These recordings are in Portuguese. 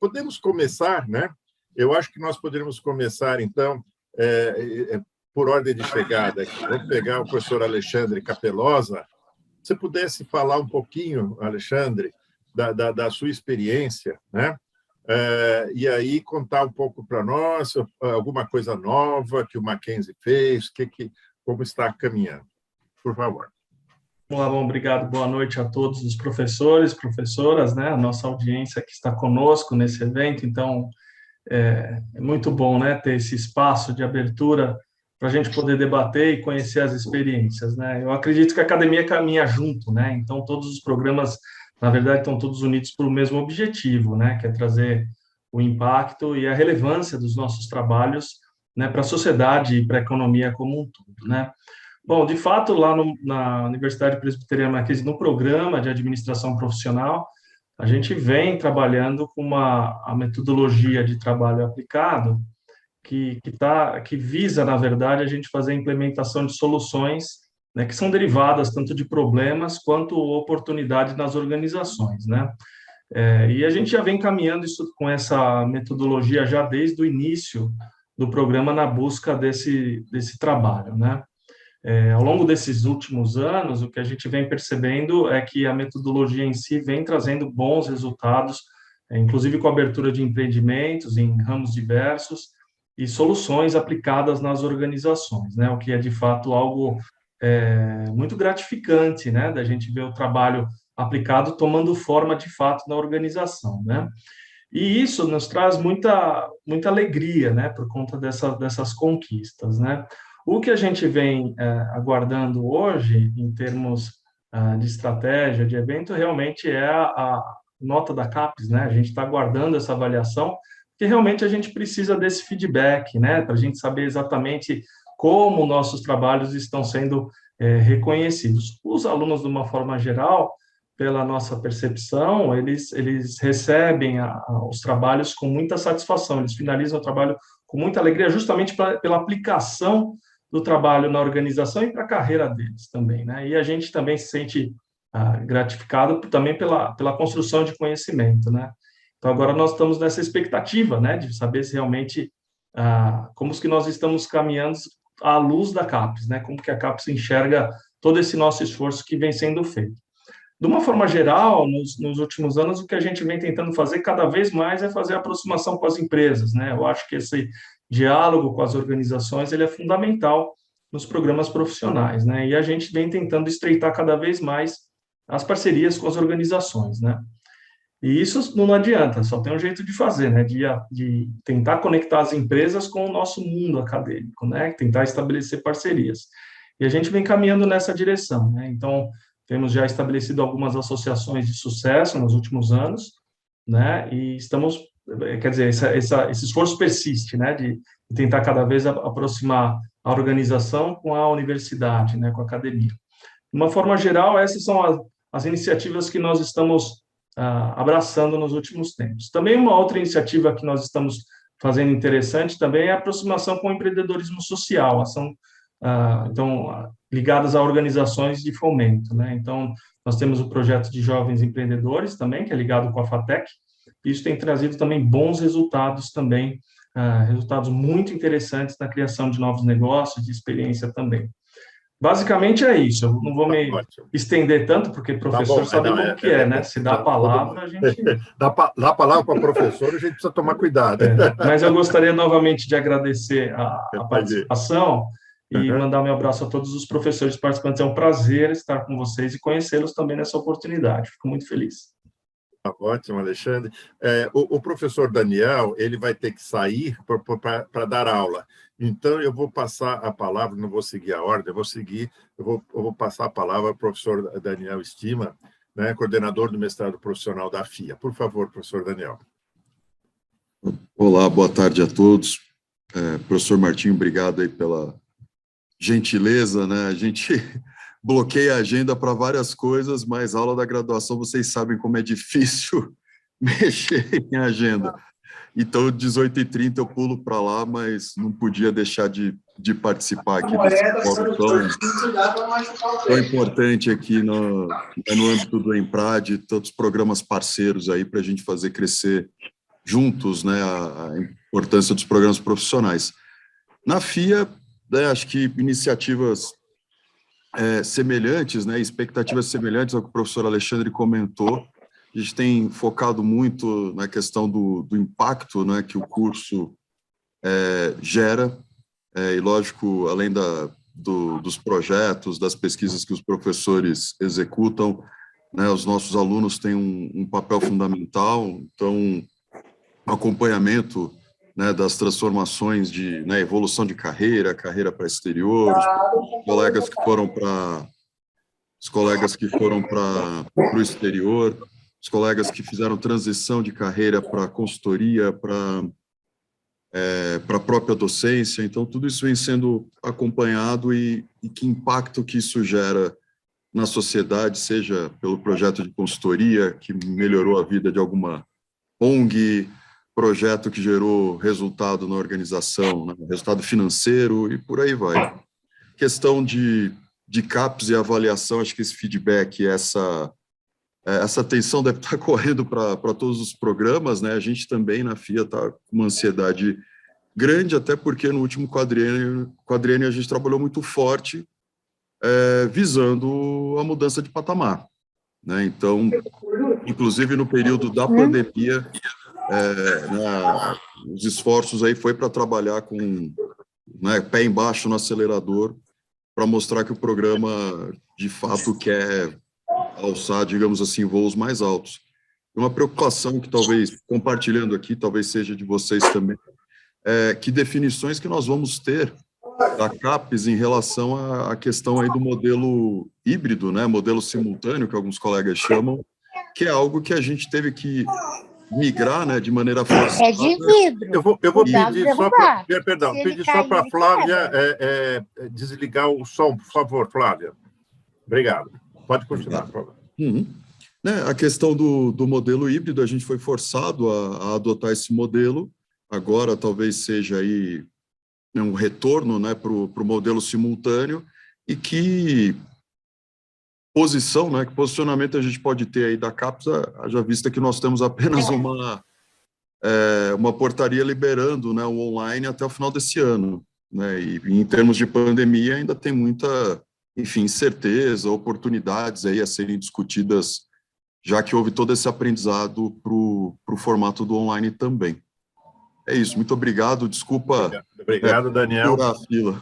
podemos começar, né? Eu acho que nós poderíamos começar, então, por ordem de chegada aqui. Vamos pegar o professor Alexandre Capelosa. Se você pudesse falar um pouquinho, Alexandre, da sua experiência, né? E aí contar um pouco para nós alguma coisa nova que o Mackenzie fez, como está caminhando. Por favor. Olá, bom, obrigado, boa noite a todos os professores, professoras, né, a nossa audiência que está conosco nesse evento. Então, é muito bom, né, ter esse espaço de abertura para a gente poder debater e conhecer as experiências, né. Eu acredito que a academia caminha junto, né, então todos os programas, na verdade, estão todos unidos para o mesmo objetivo, né, que é trazer o impacto e a relevância dos nossos trabalhos, né, para a sociedade e para a economia como um todo, né. Bom, de fato, lá na Universidade Presbiteriana Mackenzie, no programa de administração profissional, a gente vem trabalhando com a metodologia de trabalho aplicado que visa, na verdade, a gente fazer a implementação de soluções, né, que são derivadas tanto de problemas quanto oportunidades nas organizações, né? E a gente já vem caminhando isso com essa metodologia já desde o início do programa na busca desse trabalho, né? Ao longo desses últimos anos, o que a gente vem percebendo é que a metodologia em si vem trazendo bons resultados, inclusive com a abertura de empreendimentos em ramos diversos e soluções aplicadas nas organizações, né? O que é, de fato, algo muito gratificante, né? Da gente ver o trabalho aplicado tomando forma, de fato, na organização, né? E isso nos traz muita alegria, né? Por conta dessas conquistas, né? O que a gente vem aguardando hoje, em termos de estratégia, de evento, realmente é a nota da CAPES, né? A gente está aguardando essa avaliação, porque realmente a gente precisa desse feedback, né? Para a gente saber exatamente como nossos trabalhos estão sendo reconhecidos. Os alunos, de uma forma geral, pela nossa percepção, eles recebem os trabalhos com muita satisfação, eles finalizam o trabalho com muita alegria, justamente pela aplicação do trabalho na organização e para a carreira deles também, né? E a gente também se sente gratificado também pela construção de conhecimento, né? Então, agora nós estamos nessa expectativa, né, de saber se realmente como que nós estamos caminhando à luz da CAPES, né? Como que a CAPES enxerga todo esse nosso esforço que vem sendo feito. De uma forma geral, nos últimos anos, o que a gente vem tentando fazer cada vez mais é fazer a aproximação com as empresas, né? Eu acho que esse diálogo com as organizações ele é fundamental nos programas profissionais, né? E a gente vem tentando estreitar cada vez mais as parcerias com as organizações, né? E isso não adianta, só tem um jeito de fazer, né? De tentar conectar as empresas com o nosso mundo acadêmico, né? Tentar estabelecer parcerias. E a gente vem caminhando nessa direção, né? Então, temos já estabelecido algumas associações de sucesso nos últimos anos, né? E estamos, quer dizer, esse esforço persiste, né? De tentar cada vez aproximar a organização com a universidade, né? Com a academia. De uma forma geral, essas são as iniciativas que nós estamos abraçando nos últimos tempos. Também uma outra iniciativa que nós estamos fazendo interessante também é a aproximação com o empreendedorismo social, ação então, ligadas a organizações de fomento, né? Então, nós temos o projeto de jovens empreendedores também, que é ligado com a FATEC, e isso tem trazido também bons resultados também, resultados muito interessantes na criação de novos negócios, de experiência também. Basicamente é isso, eu não vou me estender tanto, porque professor sabe como que é, né? Se dá a palavra, a gente... Dá a palavra para o professor, a gente precisa tomar cuidado. Mas eu gostaria novamente de agradecer a participação e mandar meu abraço a todos os professores participantes. É um prazer estar com vocês e conhecê-los também nessa oportunidade. Fico muito feliz. Ótimo, Alexandre. O professor Daniel, ele vai ter que sair para dar aula. Então, eu vou passar a palavra, não vou seguir a ordem, eu vou passar a palavra ao professor Daniel Estima, né, coordenador do mestrado profissional da FIA. Por favor, professor Daniel. Olá, boa tarde a todos. Professor Martinho, obrigado aí pela gentileza, né? A gente bloqueia a agenda para várias coisas, mas a aula da graduação, vocês sabem como é difícil mexer em agenda. Então, 18h30 eu pulo para lá, mas não podia deixar de participar aqui desse fórum tão importante aqui no âmbito do EMPRAD, tantos programas parceiros aí para a gente fazer crescer juntos, né, a importância dos programas profissionais. Na FIA, né, acho que iniciativas semelhantes, né, expectativas semelhantes ao que o professor Alexandre comentou. A gente tem focado muito na questão do impacto, né, que o curso gera, e, lógico, além dos projetos, das pesquisas que os professores executam, né, os nossos alunos têm um papel fundamental, então, acompanhamento, né, das transformações na evolução de carreira para exterior, os colegas que foram para o exterior, os colegas que fizeram transição de carreira para consultoria, para a própria docência. Então, tudo isso vem sendo acompanhado e que impacto que isso gera na sociedade, seja pelo projeto de consultoria, que melhorou a vida de alguma ONG, projeto que gerou resultado na organização, né, resultado financeiro, e por aí vai. Questão de CAPES e avaliação, acho que esse feedback, essa atenção deve estar correndo para todos os programas, né? A gente também, na FIA, está com uma ansiedade grande, até porque no último quadriênio a gente trabalhou muito forte, visando a mudança de patamar, né? Então, inclusive no período da pandemia, os esforços aí foi para trabalhar com, né, pé embaixo no acelerador, para mostrar que o programa, de fato, quer alçar, digamos assim, voos mais altos. Uma preocupação que talvez, compartilhando aqui, talvez seja de vocês também, que definições que nós vamos ter da CAPES em relação à questão aí do modelo híbrido, né, modelo simultâneo, que alguns colegas chamam, que é algo que a gente teve que migrar, né, de maneira forçada. É de vidro. Eu vou pedir só para, pedir só para a Flávia desligar o som, por favor, Flávia. Obrigado. Pode continuar, por favor. Né, a questão do modelo híbrido, a gente foi forçado a adotar esse modelo. Agora talvez seja aí um retorno, né, para o modelo simultâneo, e que posição, né, que posicionamento a gente pode ter aí da CAPES, já vista que nós temos apenas uma portaria liberando, né, o online até o final desse ano, né, e em termos de pandemia ainda tem muita, enfim, incerteza, oportunidades aí a serem discutidas, já que houve todo esse aprendizado para o formato do online também. É isso, muito obrigado, desculpa. Obrigado, Daniel. Furar a fila.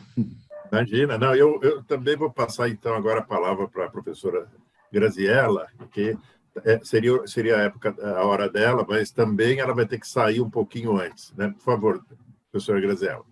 Imagina, não, eu também vou passar, então, agora a palavra para a professora Graziella, que seria a hora dela, mas também ela vai ter que sair um pouquinho antes, né? Por favor, professora Graziella.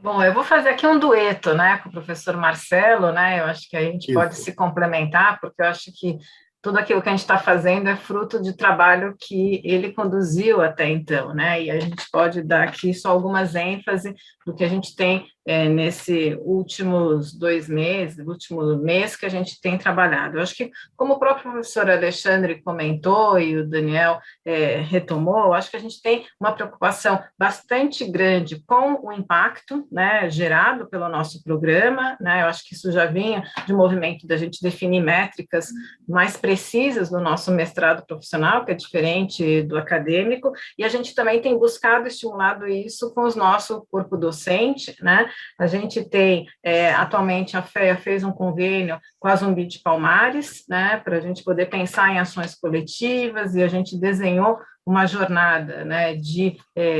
Bom, eu vou fazer aqui um dueto, né, com o professor Marcelo, né? Eu acho que a gente pode se complementar, porque eu acho que tudo aquilo que a gente está fazendo é fruto de trabalho que ele conduziu até então, né? E a gente pode dar aqui só algumas ênfases do que a gente tem nesse últimos 2 meses, último mês que a gente tem trabalhado. Eu acho que, como o próprio professor Alexandre comentou e o Daniel retomou, eu acho que a gente tem uma preocupação bastante grande com o impacto, né, gerado pelo nosso programa, né? Eu acho que isso já vinha de um movimento da gente definir métricas mais precisas no nosso mestrado profissional, que é diferente do acadêmico, e a gente também tem buscado estimulado isso com o nosso corpo docente, né? A gente tem, atualmente, a FEA fez um convênio com a Zumbi de Palmares, né, para a gente poder pensar em ações coletivas, e a gente desenhou uma jornada, né, de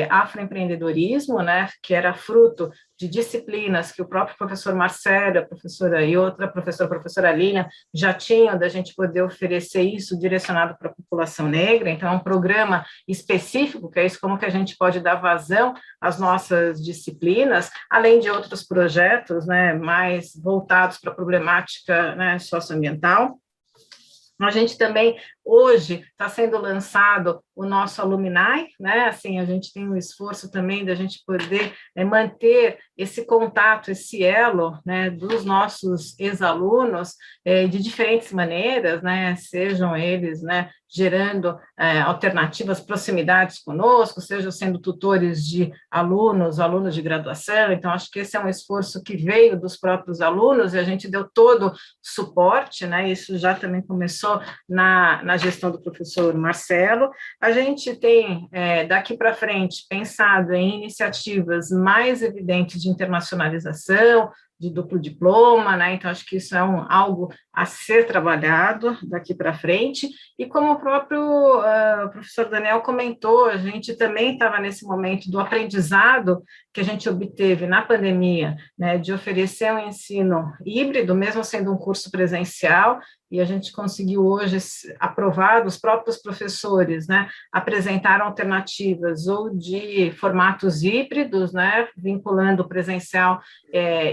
afroempreendedorismo, né, que era fruto de disciplinas que o próprio professor Marcelo, a professora e outra professora, a professora Lina, já tinham da gente poder oferecer isso direcionado para a população negra. Então, é um programa específico, que é isso, como que a gente pode dar vazão às nossas disciplinas, além de outros projetos, né, mais voltados para a problemática, né, socioambiental. A gente também, hoje, está sendo lançado o nosso Alumni, né? Assim, a gente tem um esforço também da gente poder manter esse contato, esse elo, né, dos nossos ex-alunos de diferentes maneiras, né? Sejam eles, né, gerando alternativas, proximidades conosco, sejam sendo tutores de alunos de graduação. Então, acho que esse é um esforço que veio dos próprios alunos e a gente deu todo suporte, né? Isso já também começou na na gestão do professor Marcelo. A gente tem, daqui para frente, pensado em iniciativas mais evidentes de internacionalização, de duplo diploma, né? Então, acho que isso é algo a ser trabalhado daqui para frente, e como o próprio professor Daniel comentou, a gente também estava nesse momento do aprendizado que a gente obteve na pandemia, né, de oferecer um ensino híbrido, mesmo sendo um curso presencial, e a gente conseguiu hoje aprovar, os próprios professores, né, apresentaram alternativas ou de formatos híbridos, né, vinculando o presencial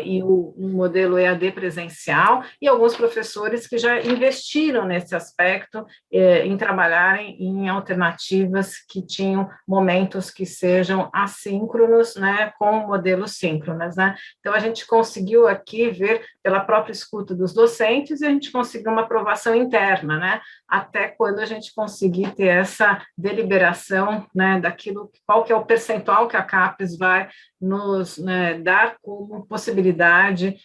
e um modelo EAD presencial, e alguns professores que já investiram nesse aspecto em trabalharem em alternativas que tinham momentos que sejam assíncronos, né, com modelos síncronos, né. Então, a gente conseguiu aqui ver pela própria escuta dos docentes, e a gente conseguiu uma aprovação interna, né, até quando a gente conseguir ter essa deliberação, né, daquilo, qual que é o percentual que a CAPES vai nos, né, dar como possibilidade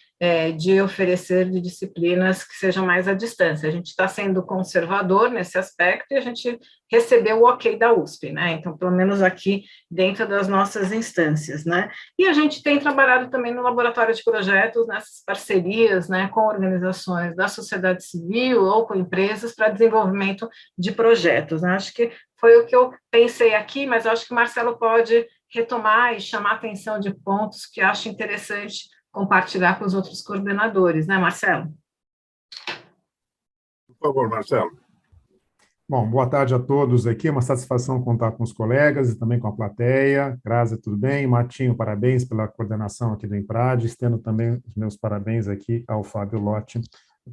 de oferecer de disciplinas que sejam mais à distância. A gente está sendo conservador nesse aspecto, e a gente recebeu o ok da USP, né, então, pelo menos aqui dentro das nossas instâncias, né, e a gente tem trabalhado também no laboratório de projetos, nessas parcerias, né, com organizações da sociedade civil ou com empresas para desenvolvimento de projetos, né? Acho que foi o que eu pensei aqui, mas eu acho que o Marcelo pode retomar e chamar a atenção de pontos que acho interessante compartilhar com os outros coordenadores, né, Marcelo? Por favor, Marcelo. Bom, boa tarde a todos aqui, é uma satisfação contar com os colegas e também com a plateia. Grazi, tudo bem? Martinho, parabéns pela coordenação aqui do Imprad, estendo também os meus parabéns aqui ao Fábio Lotti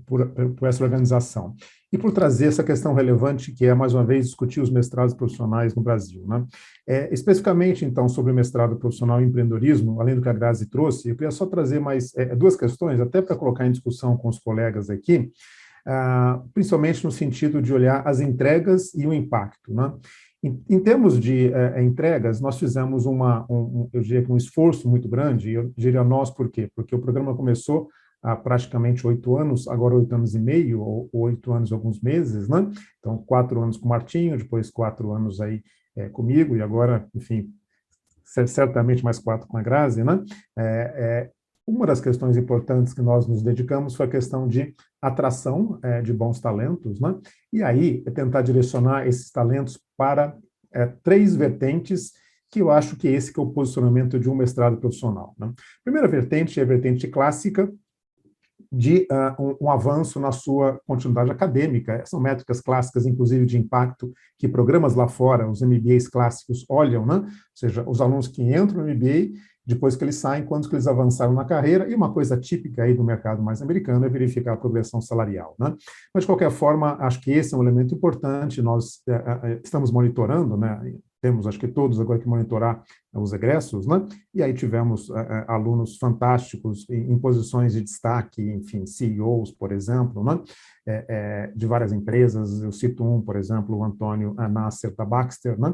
por essa organização. E por trazer essa questão relevante, que é, mais uma vez, discutir os mestrados profissionais no Brasil, né? Especificamente, então, sobre o mestrado profissional em empreendedorismo, além do que a Grazi trouxe, eu queria só trazer mais duas questões, até para colocar em discussão com os colegas aqui, principalmente no sentido de olhar as entregas e o impacto, né? Em termos de entregas, nós fizemos eu diria que um esforço muito grande, e eu diria nós por quê? Porque o programa começou há praticamente 8 anos, agora 8 anos e meio, ou 8 anos e alguns meses, né? Então, 4 anos com o Martinho, depois 4 anos aí comigo, e agora, enfim, certamente mais 4 com a Grazi, né? Uma das questões importantes que nós nos dedicamos foi a questão de atração de bons talentos, né? E aí, tentar direcionar esses talentos para 3 vertentes, que eu acho que esse que é o posicionamento de um mestrado profissional, né? A primeira vertente é a vertente clássica, de um avanço na sua continuidade acadêmica. São métricas clássicas, inclusive, de impacto, que programas lá fora, os MBAs clássicos, olham, né? Ou seja, os alunos que entram no MBA, depois que eles saem, quantos que eles avançaram na carreira, e uma coisa típica aí do mercado mais americano é verificar a progressão salarial, né? Mas, de qualquer forma, acho que esse é um elemento importante, nós estamos monitorando, né? Temos, acho que todos agora que monitorar os egressos, né? E aí tivemos alunos fantásticos em posições de destaque, enfim, CEOs, por exemplo, né? De várias empresas. Eu cito por exemplo, o Antônio Nasser da Baxter, né?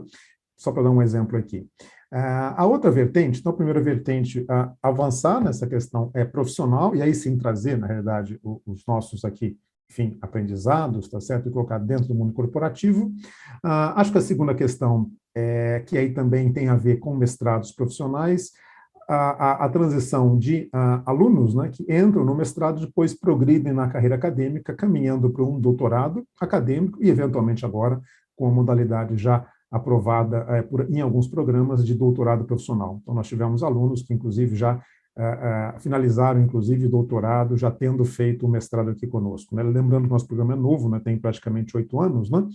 Só para dar um exemplo aqui. A outra vertente, então, a primeira vertente, avançar nessa questão profissional, e aí sim trazer, na realidade, os nossos aqui, enfim, aprendizados, tá certo? E colocar dentro do mundo corporativo. Acho que a segunda questão, que aí também tem a ver com mestrados profissionais, a transição de alunos, né, que entram no mestrado, depois progridem na carreira acadêmica, caminhando para um doutorado acadêmico e, eventualmente, agora, com a modalidade já aprovada em alguns programas de doutorado profissional. Então, nós tivemos alunos que, inclusive, já finalizaram, inclusive, doutorado, já tendo feito o mestrado aqui conosco, né? Lembrando que o nosso programa é novo, né? Tem praticamente 8 anos, né?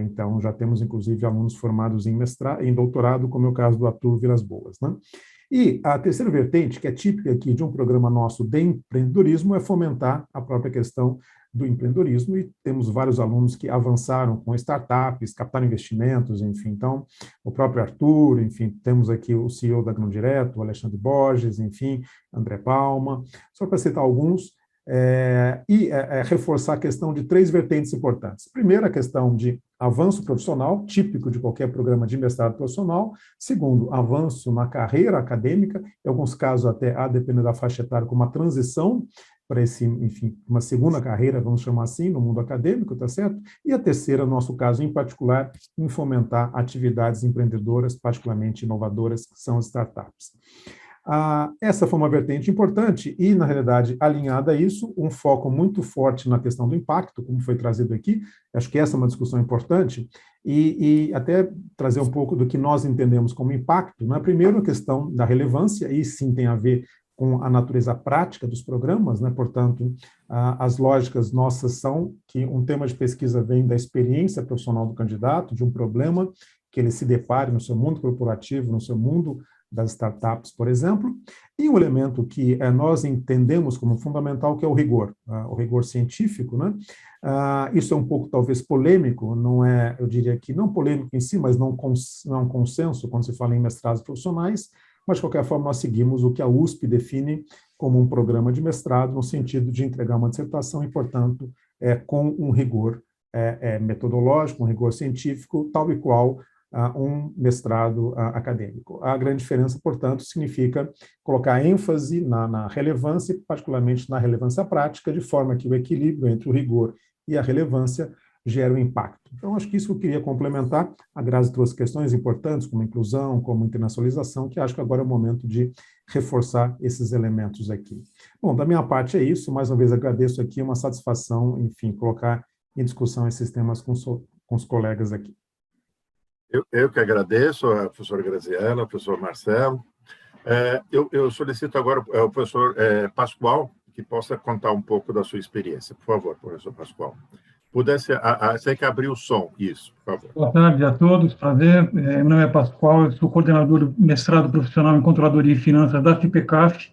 Então, já temos, inclusive, alunos formados em doutorado, como é o caso do Arthur Vilas Boas, né? E a terceira vertente, que é típica aqui de um programa nosso de empreendedorismo, é fomentar a própria questão do empreendedorismo, e temos vários alunos que avançaram com startups, captaram investimentos, enfim. Então, o próprio Arthur, enfim, temos aqui o CEO da Grão Direto, o Alexandre Borges, enfim, André Palma, só para citar alguns, reforçar a questão de 3 vertentes importantes. Primeiro, a questão de avanço profissional, típico de qualquer programa de mestrado profissional. Segundo, avanço na carreira acadêmica, em alguns casos até, a depender da faixa etária, com uma transição para esse, enfim, uma segunda carreira, vamos chamar assim, no mundo acadêmico, tá certo? E a terceira, no nosso caso em particular, em fomentar atividades empreendedoras, particularmente inovadoras, que são as startups. Essa foi uma vertente importante e, na realidade, alinhada a isso, um foco muito forte na questão do impacto, como foi trazido aqui. Acho que essa é uma discussão importante e até trazer um pouco do que nós entendemos como impacto. Né? Primeiro, a questão da relevância, e sim tem a ver com a natureza prática dos programas, né? Portanto, as lógicas nossas são que um tema de pesquisa vem da experiência profissional do candidato, de um problema que ele se depare no seu mundo corporativo, no seu mundo das startups, por exemplo, e um elemento que nós entendemos como fundamental, que é o rigor científico, né? Isso é um pouco, talvez, polêmico, não é, eu diria que não polêmico em si, mas não é um consenso quando se fala em mestrados profissionais, mas, de qualquer forma, nós seguimos o que a USP define como um programa de mestrado, no sentido de entregar uma dissertação e, portanto, com um rigor metodológico, um rigor científico, tal e qual um mestrado acadêmico. A grande diferença, portanto, significa colocar ênfase na relevância, particularmente na relevância prática, de forma que o equilíbrio entre o rigor e a relevância gera um impacto. Então, acho que isso eu queria complementar. A Grazi trouxe questões importantes, como inclusão, como internacionalização, que acho que agora é o momento de reforçar esses elementos aqui. Bom, da minha parte é isso. Mais uma vez agradeço aqui, uma satisfação, enfim, colocar em discussão esses temas com os colegas aqui. Eu que agradeço, a professora Graziella, ao professor Marcelo. Eu solicito agora ao professor Pascoal que possa contar um pouco da sua experiência. Por favor, professor Pascoal. Você tem que abrir o som, isso, por favor. Boa tarde a todos, prazer. Meu nome é Pascoal, eu sou coordenador do mestrado profissional em Controladoria e Finanças da FIPECAF,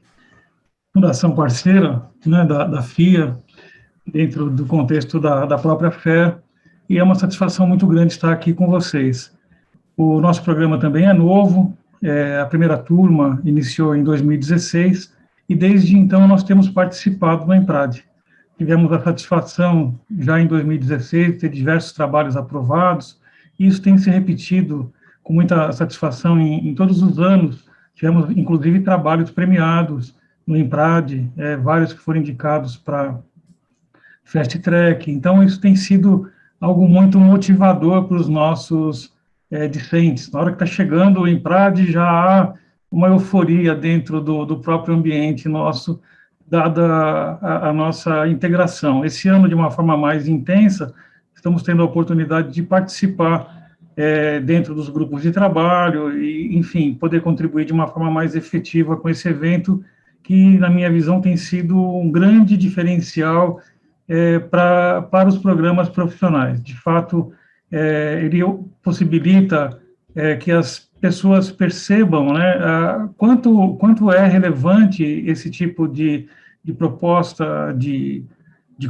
fundação parceira, né, da FIA, dentro do contexto da própria FE, e é uma satisfação muito grande estar aqui com vocês. O nosso programa também é novo, a primeira turma iniciou em 2016, e desde então nós temos participado do EMPRAD. Tivemos a satisfação, já em 2016, de ter diversos trabalhos aprovados, e isso tem se repetido com muita satisfação em todos os anos. Tivemos, inclusive, trabalhos premiados no EMPRAD, vários que foram indicados para Fast Track. Então, isso tem sido algo muito motivador para os nossos discentes. Na hora que está chegando o EMPRAD, já há uma euforia dentro do próprio ambiente nosso, dada a nossa integração. Esse ano, de uma forma mais intensa, estamos tendo a oportunidade de participar dentro dos grupos de trabalho e, enfim, poder contribuir de uma forma mais efetiva com esse evento, que, na minha visão, tem sido um grande diferencial para os programas profissionais. De fato, ele possibilita que as pessoas percebam, né, quanto é relevante esse tipo de proposta de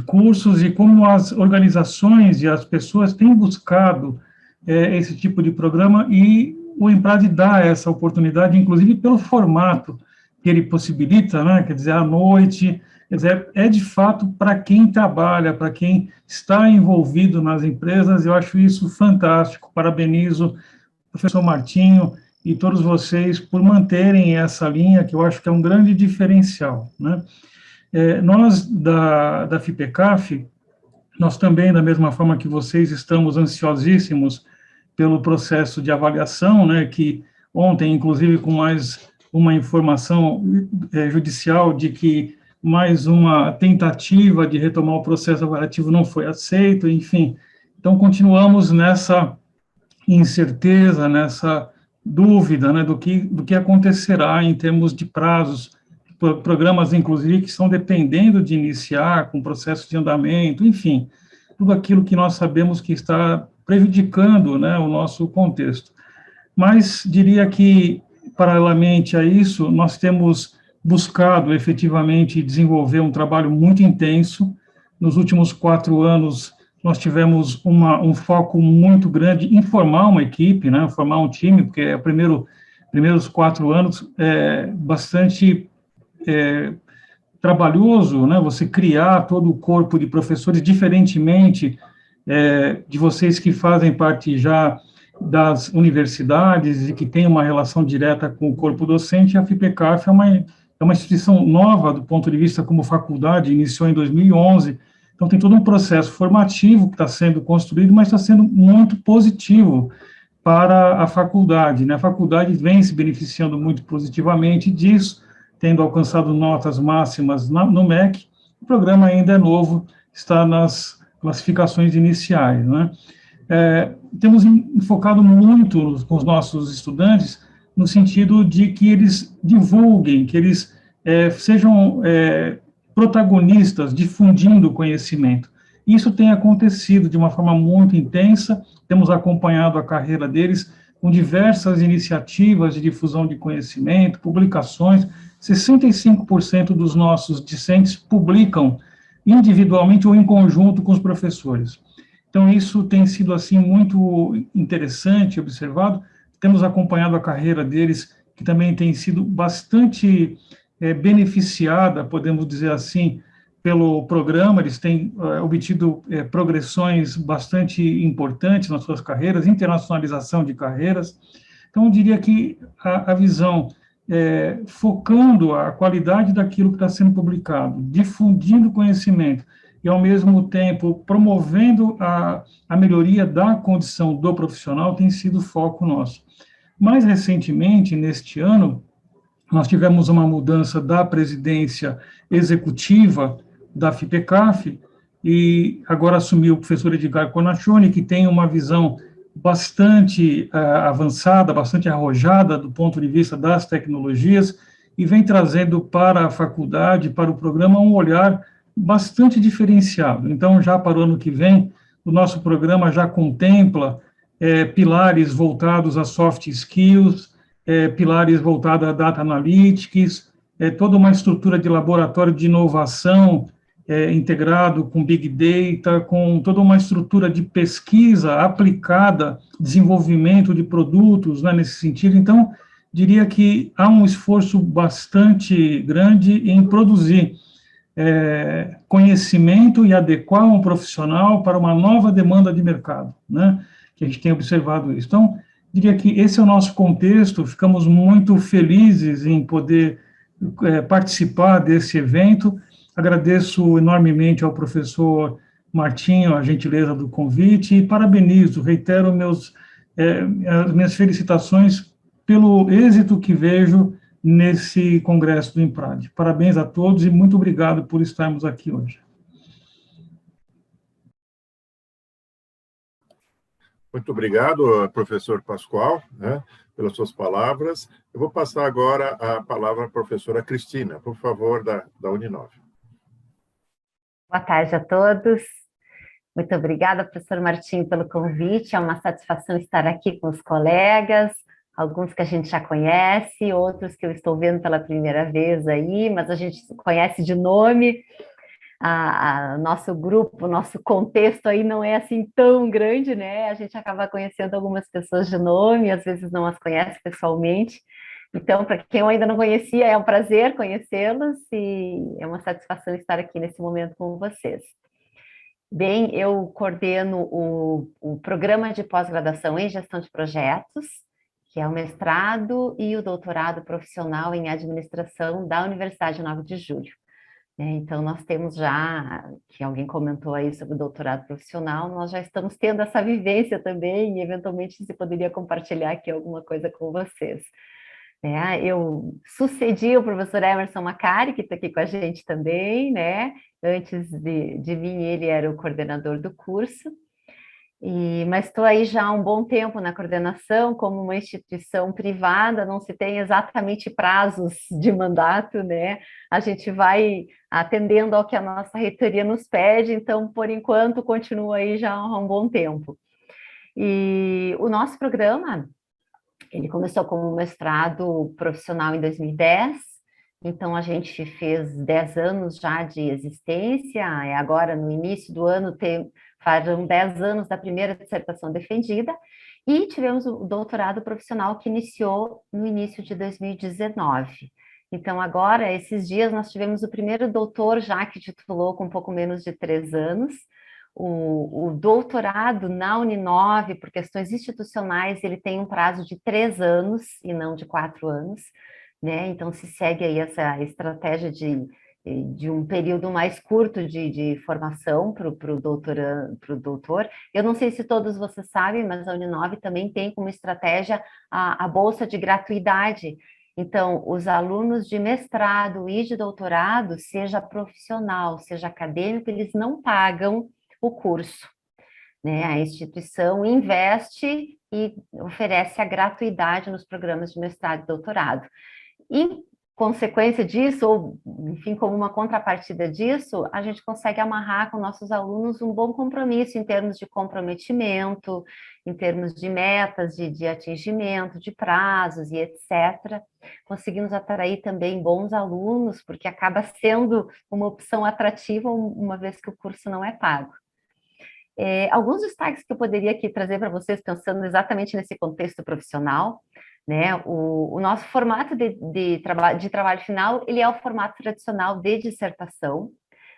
cursos e como as organizações e as pessoas têm buscado esse tipo de programa, e o EMPRAD dá essa oportunidade, inclusive pelo formato que ele possibilita, né, quer dizer, à noite, quer dizer, de fato para quem trabalha, para quem está envolvido nas empresas. Eu acho isso fantástico. Parabenizo o professor Martinho e todos vocês por manterem essa linha, que eu acho que é um grande diferencial, né? Nós, da FIPECAF, nós também, da mesma forma que vocês, estamos ansiosíssimos pelo processo de avaliação, né, que ontem, inclusive, com mais uma informação judicial de que mais uma tentativa de retomar o processo avaliativo não foi aceito, enfim. Então, continuamos nessa incerteza, nessa dúvida, né, do que acontecerá em termos de prazos, programas, inclusive, que estão dependendo de iniciar com processo de andamento, enfim, tudo aquilo que nós sabemos que está prejudicando, né, o nosso contexto. Mas diria que, paralelamente a isso, nós temos buscado efetivamente desenvolver um trabalho muito intenso. Nos últimos 4 anos, nós tivemos um foco muito grande em formar uma equipe, né, formar um time, porque é primeiros 4 anos bastante trabalhoso, né, você criar todo o corpo de professores, diferentemente de vocês que fazem parte já das universidades e que tem uma relação direta com o corpo docente. A FIPECAF é uma é uma instituição nova do ponto de vista como faculdade, iniciou em 2011, então tem todo um processo formativo que está sendo construído, mas está sendo muito positivo para a faculdade, né? A faculdade vem se beneficiando muito positivamente disso, tendo alcançado notas máximas no MEC. O programa ainda é novo, está nas classificações iniciais, né? Temos enfocado muito com os nossos estudantes no sentido de que eles divulguem, que eles sejam protagonistas, difundindo o conhecimento. Isso tem acontecido de uma forma muito intensa, temos acompanhado a carreira deles com diversas iniciativas de difusão de conhecimento, publicações. 65% dos nossos discentes publicam individualmente ou em conjunto com os professores. Então, isso tem sido, assim, muito interessante, observado. Temos acompanhado a carreira deles, que também tem sido bastante beneficiada, podemos dizer assim, pelo programa. Eles têm obtido progressões bastante importantes nas suas carreiras, internacionalização de carreiras. Então, eu diria que a visão focando a qualidade daquilo que está sendo publicado, difundindo conhecimento e, ao mesmo tempo, promovendo a melhoria da condição do profissional, tem sido o foco nosso. Mais recentemente, neste ano, nós tivemos uma mudança da presidência executiva da FIPECAF, e agora assumiu o professor Edgar Cornacchione, que tem uma visão bastante avançada, bastante arrojada do ponto de vista das tecnologias, e vem trazendo para a faculdade, para o programa, um olhar bastante diferenciado. Então, já para o ano que vem, o nosso programa já contempla pilares voltados a soft skills, pilares voltados a data analytics, toda uma estrutura de laboratório de inovação integrado com Big Data, com toda uma estrutura de pesquisa aplicada, desenvolvimento de produtos, né, nesse sentido. Então, diria que há um esforço bastante grande em produzir conhecimento e adequar um profissional para uma nova demanda de mercado, né, que a gente tem observado isso. Então, diria que esse é o nosso contexto, ficamos muito felizes em poder participar desse evento. Agradeço enormemente ao professor Martinho a gentileza do convite e parabenizo, reitero as minhas felicitações pelo êxito que vejo nesse congresso do IMPRAD. Parabéns a todos e muito obrigado por estarmos aqui hoje. Muito obrigado, professor Pascoal, né, pelas suas palavras. Eu vou passar agora a palavra à professora Cristina, por favor, da Uninove. Boa tarde a todos. Muito obrigada, professor Martinho, pelo convite. É uma satisfação estar aqui com os colegas, alguns que a gente já conhece, outros que eu estou vendo pela primeira vez aí, mas a gente conhece de nome. Nosso grupo, nosso contexto aí não é assim tão grande, né? A gente acaba conhecendo algumas pessoas de nome, às vezes não as conhece pessoalmente. Então, para quem eu ainda não conhecia, é um prazer conhecê-los e é uma satisfação estar aqui nesse momento com vocês. Bem, eu coordeno o programa de pós-graduação em gestão de projetos, que é o mestrado e o doutorado profissional em administração da Universidade 9 de Julho. Então, nós temos já, que alguém comentou aí sobre o doutorado profissional, nós já estamos tendo essa vivência também, e eventualmente se poderia compartilhar aqui alguma coisa com vocês. Eu sucedi o professor Emerson Macari, que está aqui com a gente também, né? Antes de mim, ele era o coordenador do curso, mas estou aí já há um bom tempo na coordenação. Como uma instituição privada, não se tem exatamente prazos de mandato, né? A gente vai atendendo ao que a nossa reitoria nos pede, então, por enquanto, continua aí já há um bom tempo. E o nosso programa, ele começou como um mestrado profissional em 2010, então a gente fez 10 anos já de existência, agora no início do ano farão 10 anos da primeira dissertação defendida, e tivemos o doutorado profissional que iniciou no início de 2019. Então agora, esses dias, nós tivemos o primeiro doutor já que titulou com um pouco menos de 3 anos, o doutorado na Uninove, por questões institucionais, ele tem um prazo de 3 anos e não de 4 anos. né? Então, se segue aí essa estratégia de um período mais curto de formação para o doutor. Eu não sei se todos vocês sabem, mas a Uninove também tem como estratégia a bolsa de gratuidade. Então, os alunos de mestrado e de doutorado, seja profissional, seja acadêmico, eles não pagam o curso, né? A instituição investe e oferece a gratuidade nos programas de mestrado e doutorado. Em consequência disso, ou enfim, como uma contrapartida disso, a gente consegue amarrar com nossos alunos um bom compromisso em termos de comprometimento, em termos de metas, de atingimento, de prazos e etc. Conseguimos atrair também bons alunos, porque acaba sendo uma opção atrativa, uma vez que o curso não é pago. Alguns destaques que eu poderia aqui trazer para vocês, pensando exatamente nesse contexto profissional, né? O nosso formato de trabalho final, ele é o formato tradicional de dissertação,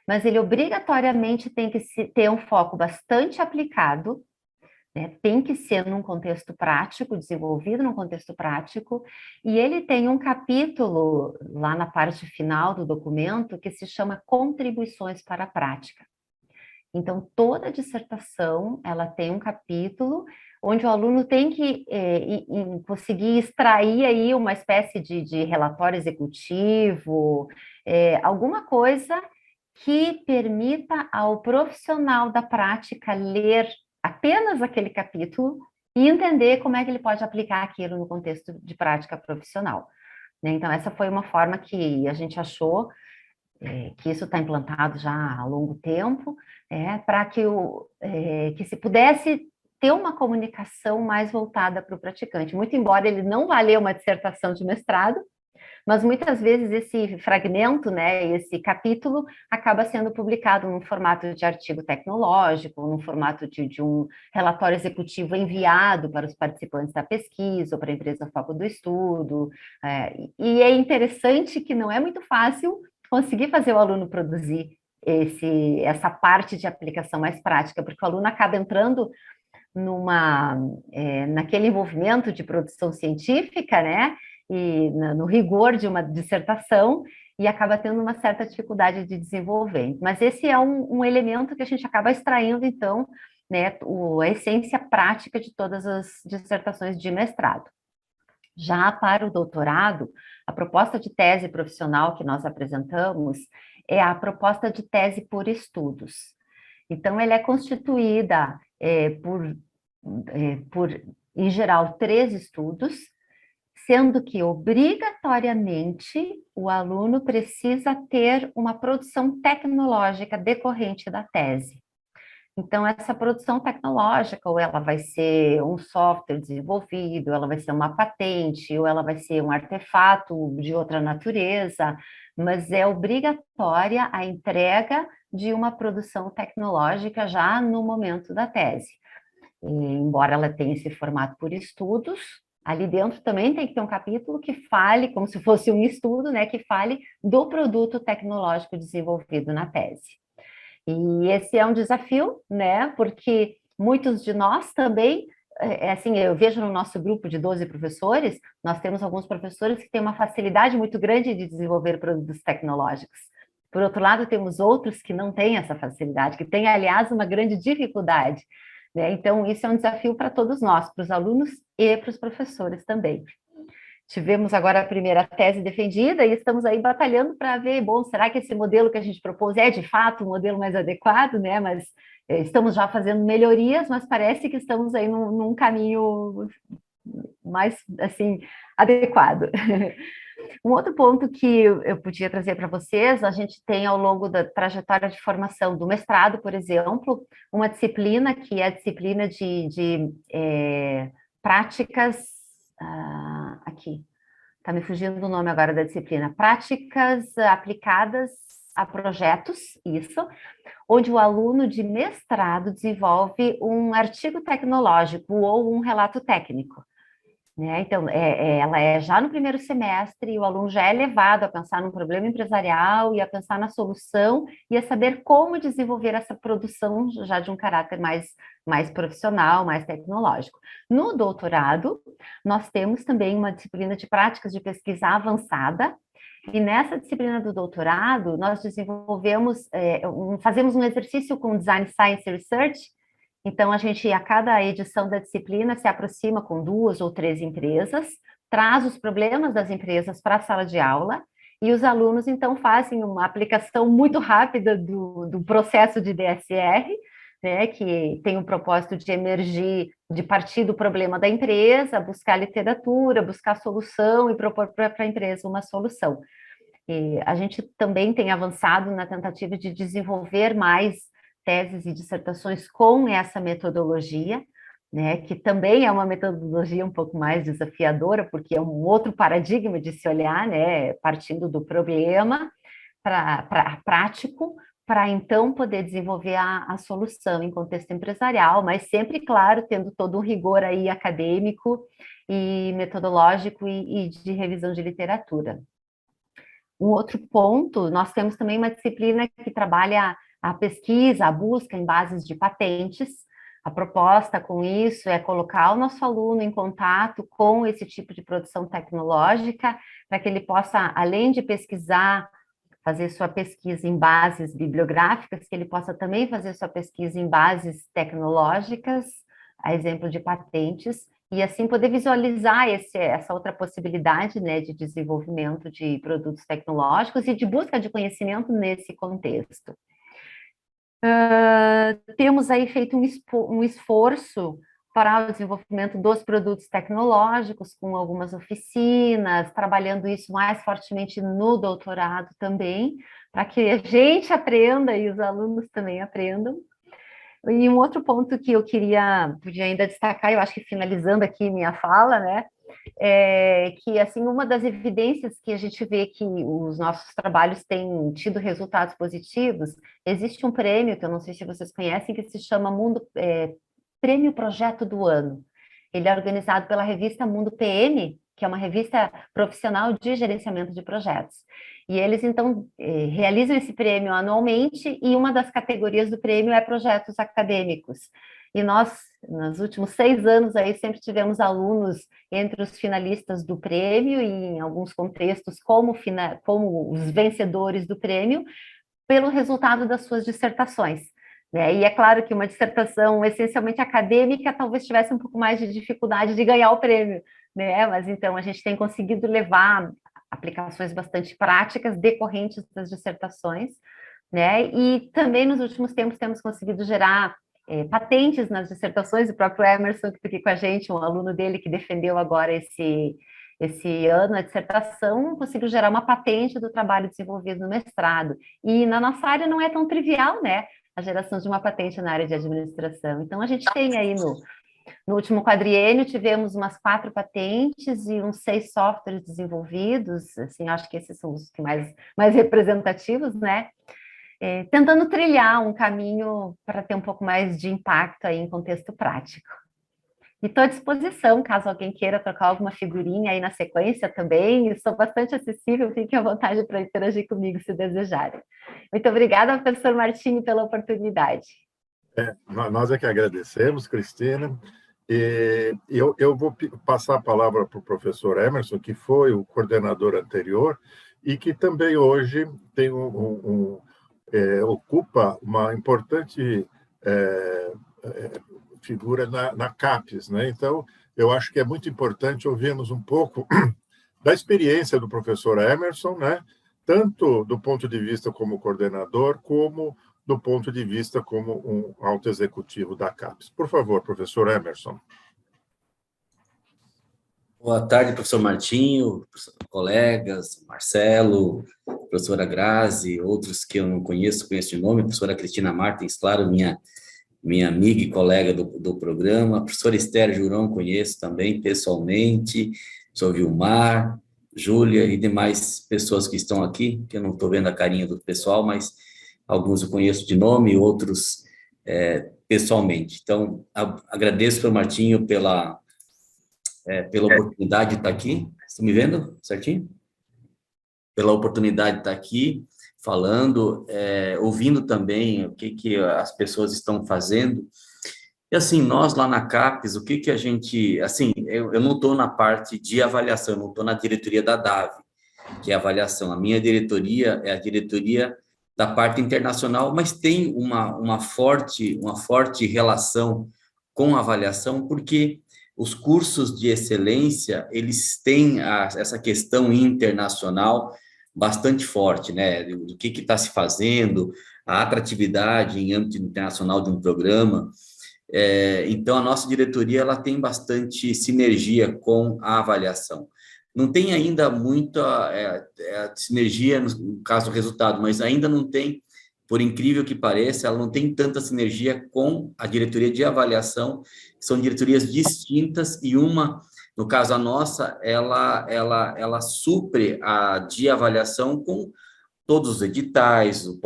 mas ele obrigatoriamente tem que ter um foco bastante aplicado, né? Tem que ser num contexto prático, desenvolvido num contexto prático, e ele tem um capítulo lá na parte final do documento que se chama Contribuições para a Prática. Então, toda dissertação, ela tem um capítulo onde o aluno tem que conseguir extrair aí uma espécie de relatório executivo, alguma coisa que permita ao profissional da prática ler apenas aquele capítulo e entender como é que ele pode aplicar aquilo no contexto de prática profissional, né? Então, essa foi uma forma que a gente achou que isso está implantado já há longo tempo, para que se pudesse ter uma comunicação mais voltada para o praticante. Muito embora ele não vá ler uma dissertação de mestrado, mas muitas vezes esse fragmento, né, esse capítulo, acaba sendo publicado num formato de artigo tecnológico, num formato de um relatório executivo enviado para os participantes da pesquisa ou para a empresa foco do estudo. E é interessante que não é muito fácil conseguir fazer o aluno produzir essa parte de aplicação mais prática, porque o aluno acaba entrando naquele envolvimento de produção científica, né, e no rigor de uma dissertação, e acaba tendo uma certa dificuldade de desenvolver. Mas esse é um elemento que a gente acaba extraindo, então, né, a essência prática de todas as dissertações de mestrado. Já para o doutorado, a proposta de tese profissional que nós apresentamos é a proposta de tese por estudos. Então, ela é constituída por, em geral, 3 estudos, sendo que, obrigatoriamente, o aluno precisa ter uma produção tecnológica decorrente da tese. Então, essa produção tecnológica, ou ela vai ser um software desenvolvido, ou ela vai ser uma patente, ou ela vai ser um artefato de outra natureza, mas é obrigatória a entrega de uma produção tecnológica já no momento da tese. E, embora ela tenha esse formato por estudos, ali dentro também tem que ter um capítulo que fale, como se fosse um estudo, né, que fale do produto tecnológico desenvolvido na tese. E esse é um desafio, né, porque muitos de nós também, assim, eu vejo no nosso grupo de 12 professores, nós temos alguns professores que têm uma facilidade muito grande de desenvolver produtos tecnológicos. Por outro lado, temos outros que não têm essa facilidade, que têm, aliás, uma grande dificuldade, né? Então, isso é um desafio para todos nós, para os alunos e para os professores também. Tivemos agora a primeira tese defendida e estamos aí batalhando para ver, bom, será que esse modelo que a gente propôs é de fato o modelo mais adequado, né? Mas estamos já fazendo melhorias, mas parece que estamos aí num caminho mais, assim, adequado. Um outro ponto que eu podia trazer para vocês, a gente tem ao longo da trajetória de formação do mestrado, por exemplo, uma disciplina que é a disciplina de práticas. Aqui, está me fugindo do nome agora da disciplina, práticas aplicadas a projetos, isso, onde o aluno de mestrado desenvolve um artigo tecnológico ou um relato técnico. né? Então, ela é já no primeiro semestre, e o aluno já é levado a pensar num problema empresarial e a pensar na solução e a saber como desenvolver essa produção já de um caráter mais profissional, mais tecnológico. No doutorado, nós temos também uma disciplina de práticas de pesquisa avançada, e nessa disciplina do doutorado, nós fazemos um exercício com Design Science Research. Então, a gente, a cada edição da disciplina, se aproxima com 2 ou 3 empresas, traz os problemas das empresas para a sala de aula, e os alunos, então, fazem uma aplicação muito rápida do processo de DSR, né, que tem o propósito de emergir, de partir do problema da empresa, buscar literatura, buscar solução e propor para a empresa uma solução. E a gente também tem avançado na tentativa de desenvolver mais teses e dissertações com essa metodologia, né, que também é uma metodologia um pouco mais desafiadora, porque é um outro paradigma de se olhar, né, partindo do problema para prático, para então poder desenvolver a solução em contexto empresarial, mas sempre, claro, tendo todo um rigor aí acadêmico e metodológico e de revisão de literatura. Um outro ponto, nós temos também uma disciplina que trabalha a pesquisa, a busca em bases de patentes. A proposta com isso é colocar o nosso aluno em contato com esse tipo de produção tecnológica, para que ele possa, além de pesquisar, fazer sua pesquisa em bases bibliográficas, que ele possa também fazer sua pesquisa em bases tecnológicas, a exemplo de patentes, e assim poder visualizar essa outra possibilidade, né, de desenvolvimento de produtos tecnológicos e de busca de conhecimento nesse contexto. Temos aí feito um esforço para o desenvolvimento dos produtos tecnológicos, com algumas oficinas, trabalhando isso mais fortemente no doutorado também, para que a gente aprenda e os alunos também aprendam. E um outro ponto que eu podia ainda destacar, eu acho que finalizando aqui minha fala, né, é que, assim, uma das evidências que a gente vê que os nossos trabalhos têm tido resultados positivos, existe um prêmio, que eu não sei se vocês conhecem, que se chama Prêmio Projeto do Ano. Ele é organizado pela revista Mundo PM, que é uma revista profissional de gerenciamento de projetos. E eles, então, realizam esse prêmio anualmente, e uma das categorias do prêmio é projetos acadêmicos. E nós, nos últimos 6 anos, aí, sempre tivemos alunos entre os finalistas do prêmio, e em alguns contextos como os vencedores do prêmio, pelo resultado das suas dissertações. E é claro que uma dissertação essencialmente acadêmica talvez tivesse um pouco mais de dificuldade de ganhar o prêmio, né? Mas então a gente tem conseguido levar aplicações bastante práticas decorrentes das dissertações, né? E também nos últimos tempos temos conseguido gerar patentes nas dissertações. O próprio Emerson, que está aqui com a gente, um aluno dele que defendeu agora esse ano a dissertação, conseguiu gerar uma patente do trabalho desenvolvido no mestrado. E na nossa área não é tão trivial, né, a geração de uma patente na área de administração. Então, a gente tem aí no último quadriênio, tivemos umas 4 patentes e uns 6 softwares desenvolvidos, assim, acho que esses são os que mais representativos, né? Tentando trilhar um caminho para ter um pouco mais de impacto aí em contexto prático. E estou à disposição, caso alguém queira trocar alguma figurinha aí na sequência também, sou bastante acessível, fiquem à vontade para interagir comigo se desejarem. Muito obrigada, professor Martinho, pela oportunidade. Nós é que agradecemos, Cristina. Eu vou passar a palavra para o professor Emerson, que foi o coordenador anterior e que também hoje tem ocupa uma importante figura na CAPES, né? Então, eu acho que é muito importante ouvirmos um pouco da experiência do professor Emerson, né? Tanto do ponto de vista como coordenador, como do ponto de vista como um alto executivo da CAPES. Por favor, professor Emerson. Boa tarde, professor Martinho, colegas, Marcelo, professora Grazi, outros que eu não conheço de nome, professora Cristina Martins, claro, minha amiga e colega do programa, professora Esther Jurão, conheço também pessoalmente, professor Vilmar, Júlia e demais pessoas que estão aqui, que eu não estou vendo a carinha do pessoal, mas alguns eu conheço de nome, outros pessoalmente. Então, agradeço, professor Martinho, pela pela oportunidade de estar aqui. Estão me vendo certinho? Pela oportunidade de estar aqui, falando, ouvindo também o que as pessoas estão fazendo. E, assim, nós lá na CAPES, o que a gente... Assim, eu não estou na parte de avaliação, eu não estou na diretoria da DAV, que é avaliação. A minha diretoria é a diretoria da parte internacional, mas tem uma forte relação com a avaliação, porque os cursos de excelência, eles têm essa questão internacional bastante forte, né? Do que está se fazendo, a atratividade em âmbito internacional de um programa. Então, a nossa diretoria ela tem bastante sinergia com a avaliação. Não tem ainda muita sinergia no caso do resultado, mas ainda não tem, por incrível que pareça, ela não tem tanta sinergia com a diretoria de avaliação, que são diretorias distintas, e uma, no caso a nossa, ela supre a de avaliação com todos os editais, o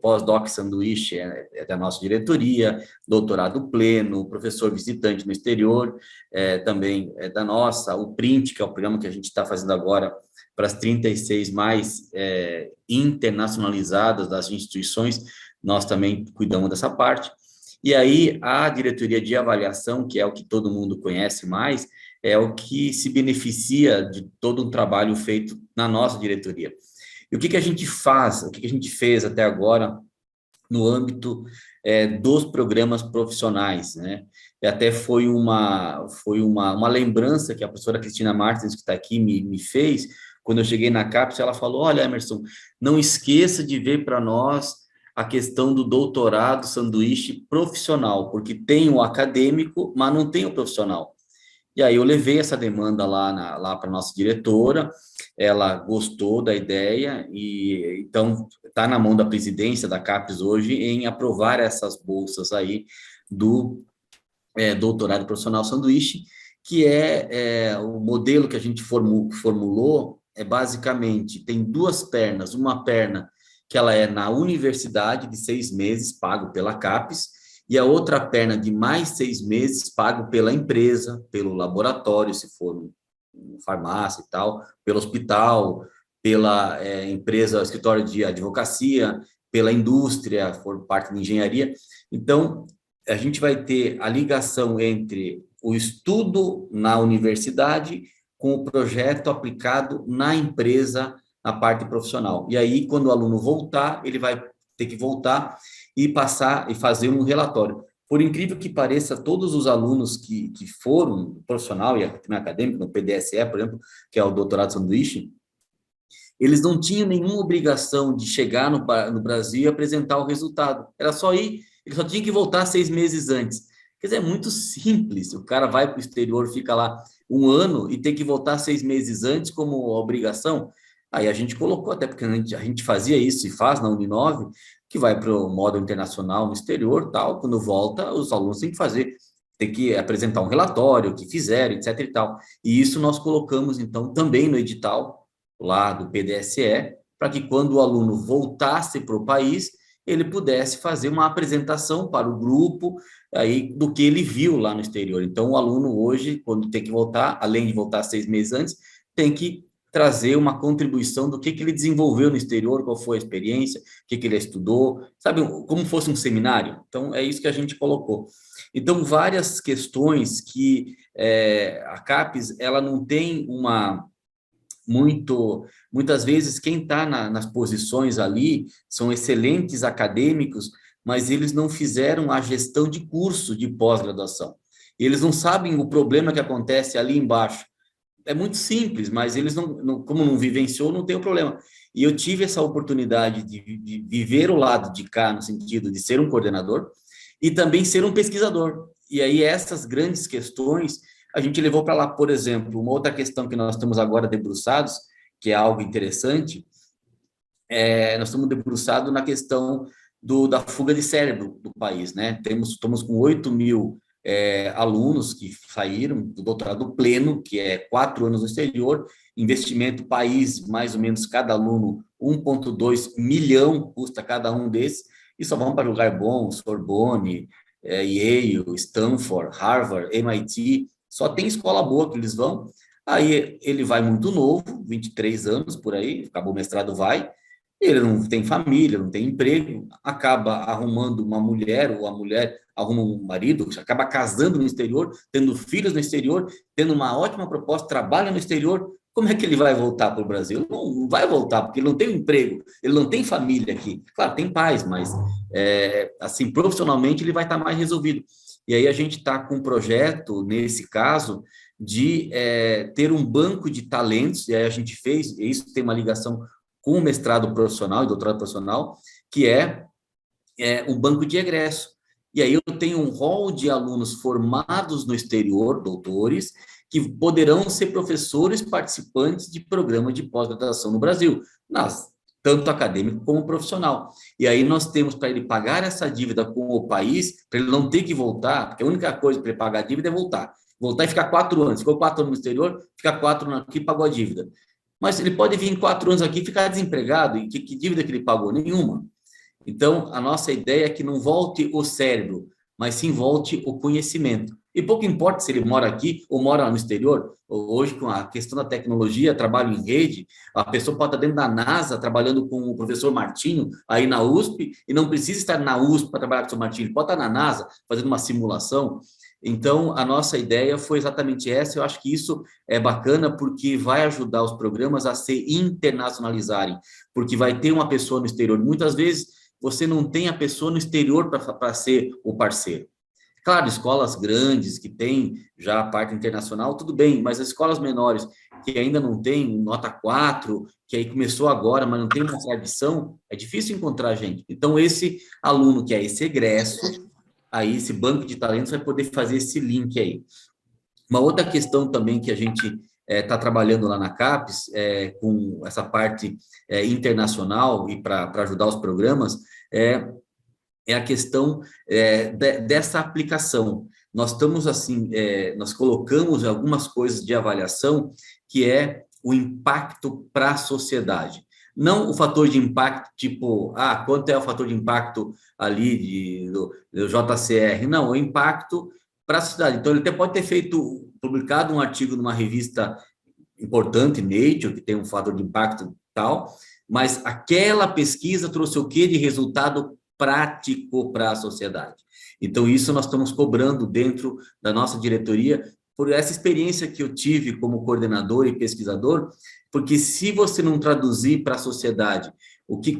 pós-doc sanduíche é da nossa diretoria, doutorado pleno, o professor visitante no exterior também é da nossa, o PRINT, que é o programa que a gente está fazendo agora para as 36 mais internacionalizadas das instituições, nós também cuidamos dessa parte. E aí, a diretoria de avaliação, que é o que todo mundo conhece mais, é o que se beneficia de todo um trabalho feito na nossa diretoria. E o que a gente faz, o que a gente fez até agora no âmbito dos programas profissionais, né? E até foi uma lembrança que a professora Cristina Martins, que está aqui, me fez, quando eu cheguei na CAPES, ela falou, olha, Emerson, não esqueça de ver para nós a questão do doutorado sanduíche profissional, porque tem o acadêmico, mas não tem o profissional. E aí eu levei essa demanda lá para a nossa diretora, ela gostou da ideia, e então está na mão da presidência da CAPES hoje em aprovar essas bolsas aí do doutorado profissional sanduíche, que é o modelo que a gente formulou, basicamente, tem duas pernas, uma perna que ela é na universidade de 6 meses, pago pela CAPES, e a outra perna de mais 6 meses, pago pela empresa, pelo laboratório, se for farmácia e tal, pelo hospital, pela empresa, escritório de advocacia, pela indústria, for parte de engenharia. Então, a gente vai ter a ligação entre o estudo na universidade com o projeto aplicado na empresa, na parte profissional. E aí, quando o aluno voltar, ele vai ter que voltar e passar e fazer um relatório. Por incrível que pareça, todos os alunos que foram profissional e acadêmico, no PDSE, por exemplo, que é o doutorado sanduíche, eles não tinham nenhuma obrigação de chegar no Brasil e apresentar o resultado. Era só ir, ele só tinha que voltar 6 meses antes. Quer dizer, é muito simples. O cara vai para o exterior, fica lá 1 ano e tem que voltar 6 meses antes como obrigação. Aí a gente colocou, até porque a gente fazia isso e faz na Uninove, que vai para o módulo internacional no exterior, tal, quando volta, os alunos têm que apresentar um relatório, o que fizeram, etc. e tal. E isso nós colocamos, então, também no edital, lá do PDSE, para que quando o aluno voltasse para o país, ele pudesse fazer uma apresentação para o grupo aí, do que ele viu lá no exterior. Então, o aluno hoje, quando tem que voltar, além de voltar 6 meses antes, tem que trazer uma contribuição do que ele desenvolveu no exterior, qual foi a experiência, o que ele estudou, sabe, como fosse um seminário. Então, é isso que a gente colocou. Então, várias questões que a CAPES, ela não tem muitas vezes, quem está nas posições ali são excelentes acadêmicos, mas eles não fizeram a gestão de curso de pós-graduação. Eles não sabem o problema que acontece ali embaixo. É muito simples, mas eles como não vivenciou, não tem o problema. E eu tive essa oportunidade de viver o lado de cá, no sentido de ser um coordenador e também ser um pesquisador. E aí essas grandes questões a gente levou para lá. Por exemplo, uma outra questão que nós estamos agora debruçados, que é algo interessante, nós estamos debruçados na questão da fuga de cérebro do país, né? Estamos com 8 mil alunos que saíram do doutorado pleno, que é 4 anos no exterior, investimento país, mais ou menos, cada aluno, 1,2 milhão custa cada um desses, e só vão para lugar bom, Sorbonne, Yale, Stanford, Harvard, MIT, Só tem escola boa que eles vão. Aí ele vai muito novo, 23 anos por aí, acabou o mestrado, vai. Ele não tem família, não tem emprego, acaba arrumando uma mulher, ou a mulher arruma um marido, acaba casando no exterior, tendo filhos no exterior, tendo uma ótima proposta, trabalha no exterior. Como é que ele vai voltar para o Brasil? Não vai voltar, porque ele não tem um emprego, ele não tem família aqui. Claro, tem pais, mas assim, profissionalmente ele vai estar mais resolvido. E aí a gente está com um projeto, nesse caso, de ter um banco de talentos, e aí a gente fez, e isso tem uma ligação com o mestrado profissional e doutorado profissional, que é um banco de egresso. E aí eu tenho um rol de alunos formados no exterior, doutores, que poderão ser professores participantes de programa de pós-graduação no Brasil, tanto acadêmico como profissional. E aí nós temos para ele pagar essa dívida com o país, para ele não ter que voltar, porque a única coisa para ele pagar a dívida é voltar. Voltar e ficar 4 anos. Ficou 4 anos no exterior, ficar 4 anos aqui e pagou a dívida. Mas ele pode vir 4 anos aqui e ficar desempregado. E que dívida que ele pagou? Nenhuma. Então, a nossa ideia é que não volte o cérebro, mas sim volte o conhecimento. E pouco importa se ele mora aqui ou mora no exterior. Hoje, com a questão da tecnologia, trabalho em rede, a pessoa pode estar dentro da NASA, trabalhando com o professor Martinho, aí na USP, e não precisa estar na USP para trabalhar com o professor Martinho, ele pode estar na NASA, fazendo uma simulação. Então, a nossa ideia foi exatamente essa. Eu acho que isso é bacana porque vai ajudar os programas a se internacionalizarem, porque vai ter uma pessoa no exterior. Muitas vezes, você não tem a pessoa no exterior para ser o parceiro. Claro, escolas grandes que têm já a parte internacional, tudo bem, mas as escolas menores que ainda não têm nota 4, que aí começou agora, mas não tem uma tradição, é difícil encontrar gente. Então, esse aluno que é esse egresso, aí esse banco de talentos vai poder fazer esse link aí. Uma outra questão também que a gente está trabalhando lá na CAPES, com essa parte internacional e para ajudar os programas, é a questão dessa aplicação. Nós estamos assim, nós colocamos algumas coisas de avaliação que é o impacto para a sociedade. Não o fator de impacto, tipo, quanto é o fator de impacto ali do JCR? Não, o impacto para a sociedade. Então, ele até pode ter publicado um artigo numa revista importante, Nature, que tem um fator de impacto tal, mas aquela pesquisa trouxe o quê de resultado prático para a sociedade. Então, isso nós estamos cobrando dentro da nossa diretoria, por essa experiência que eu tive como coordenador e pesquisador, porque se você não traduzir para a sociedade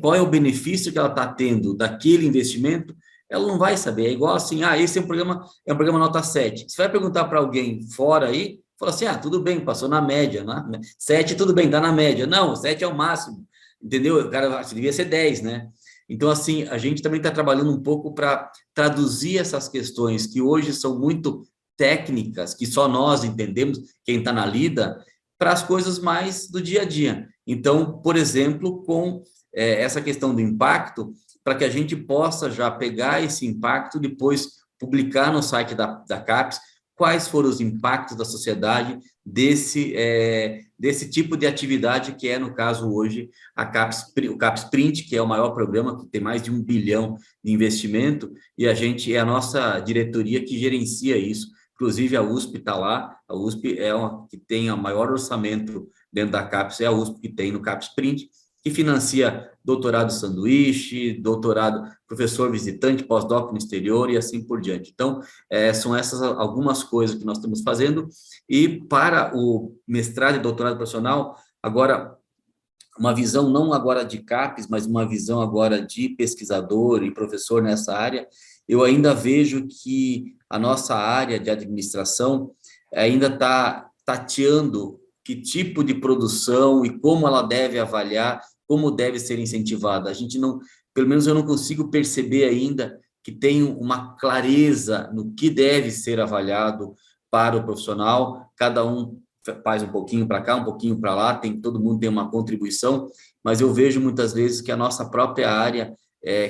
qual é o benefício que ela está tendo daquele investimento, ela não vai saber. É igual assim, esse é um programa nota 7. Você vai perguntar para alguém fora aí, fala assim, tudo bem, passou na média, né? 7, tudo bem, está na média. Não, 7 é o máximo, entendeu? O cara devia ser 10, né? Então, assim, a gente também está trabalhando um pouco para traduzir essas questões que hoje são muito técnicas, que só nós entendemos, quem está na lida, para as coisas mais do dia a dia. Então, por exemplo, com essa questão do impacto, para que a gente possa já pegar esse impacto, depois publicar no site da CAPES, quais foram os impactos da sociedade desse tipo de atividade que é, no caso, hoje, o CAPES Print, que é o maior programa, que tem mais de 1 bilhão de investimento, e é a nossa diretoria que gerencia isso. Inclusive, a USP está lá, a USP é que tem o maior orçamento dentro da CAPES, é a USP que tem no CAPES Print, que financia doutorado sanduíche, doutorado professor visitante, pós-doc no exterior e assim por diante. Então, são essas algumas coisas que nós estamos fazendo. E para o mestrado e doutorado profissional, agora, uma visão não agora de CAPES, mas uma visão agora de pesquisador e professor nessa área, eu ainda vejo que a nossa área de administração ainda está tateando que tipo de produção e como ela deve avaliar, como deve ser incentivada. A gente não, pelo menos eu não consigo perceber ainda que tem uma clareza no que deve ser avaliado para o profissional. Cada um faz um pouquinho para cá, um pouquinho para lá, todo mundo tem uma contribuição, mas eu vejo muitas vezes que a nossa própria área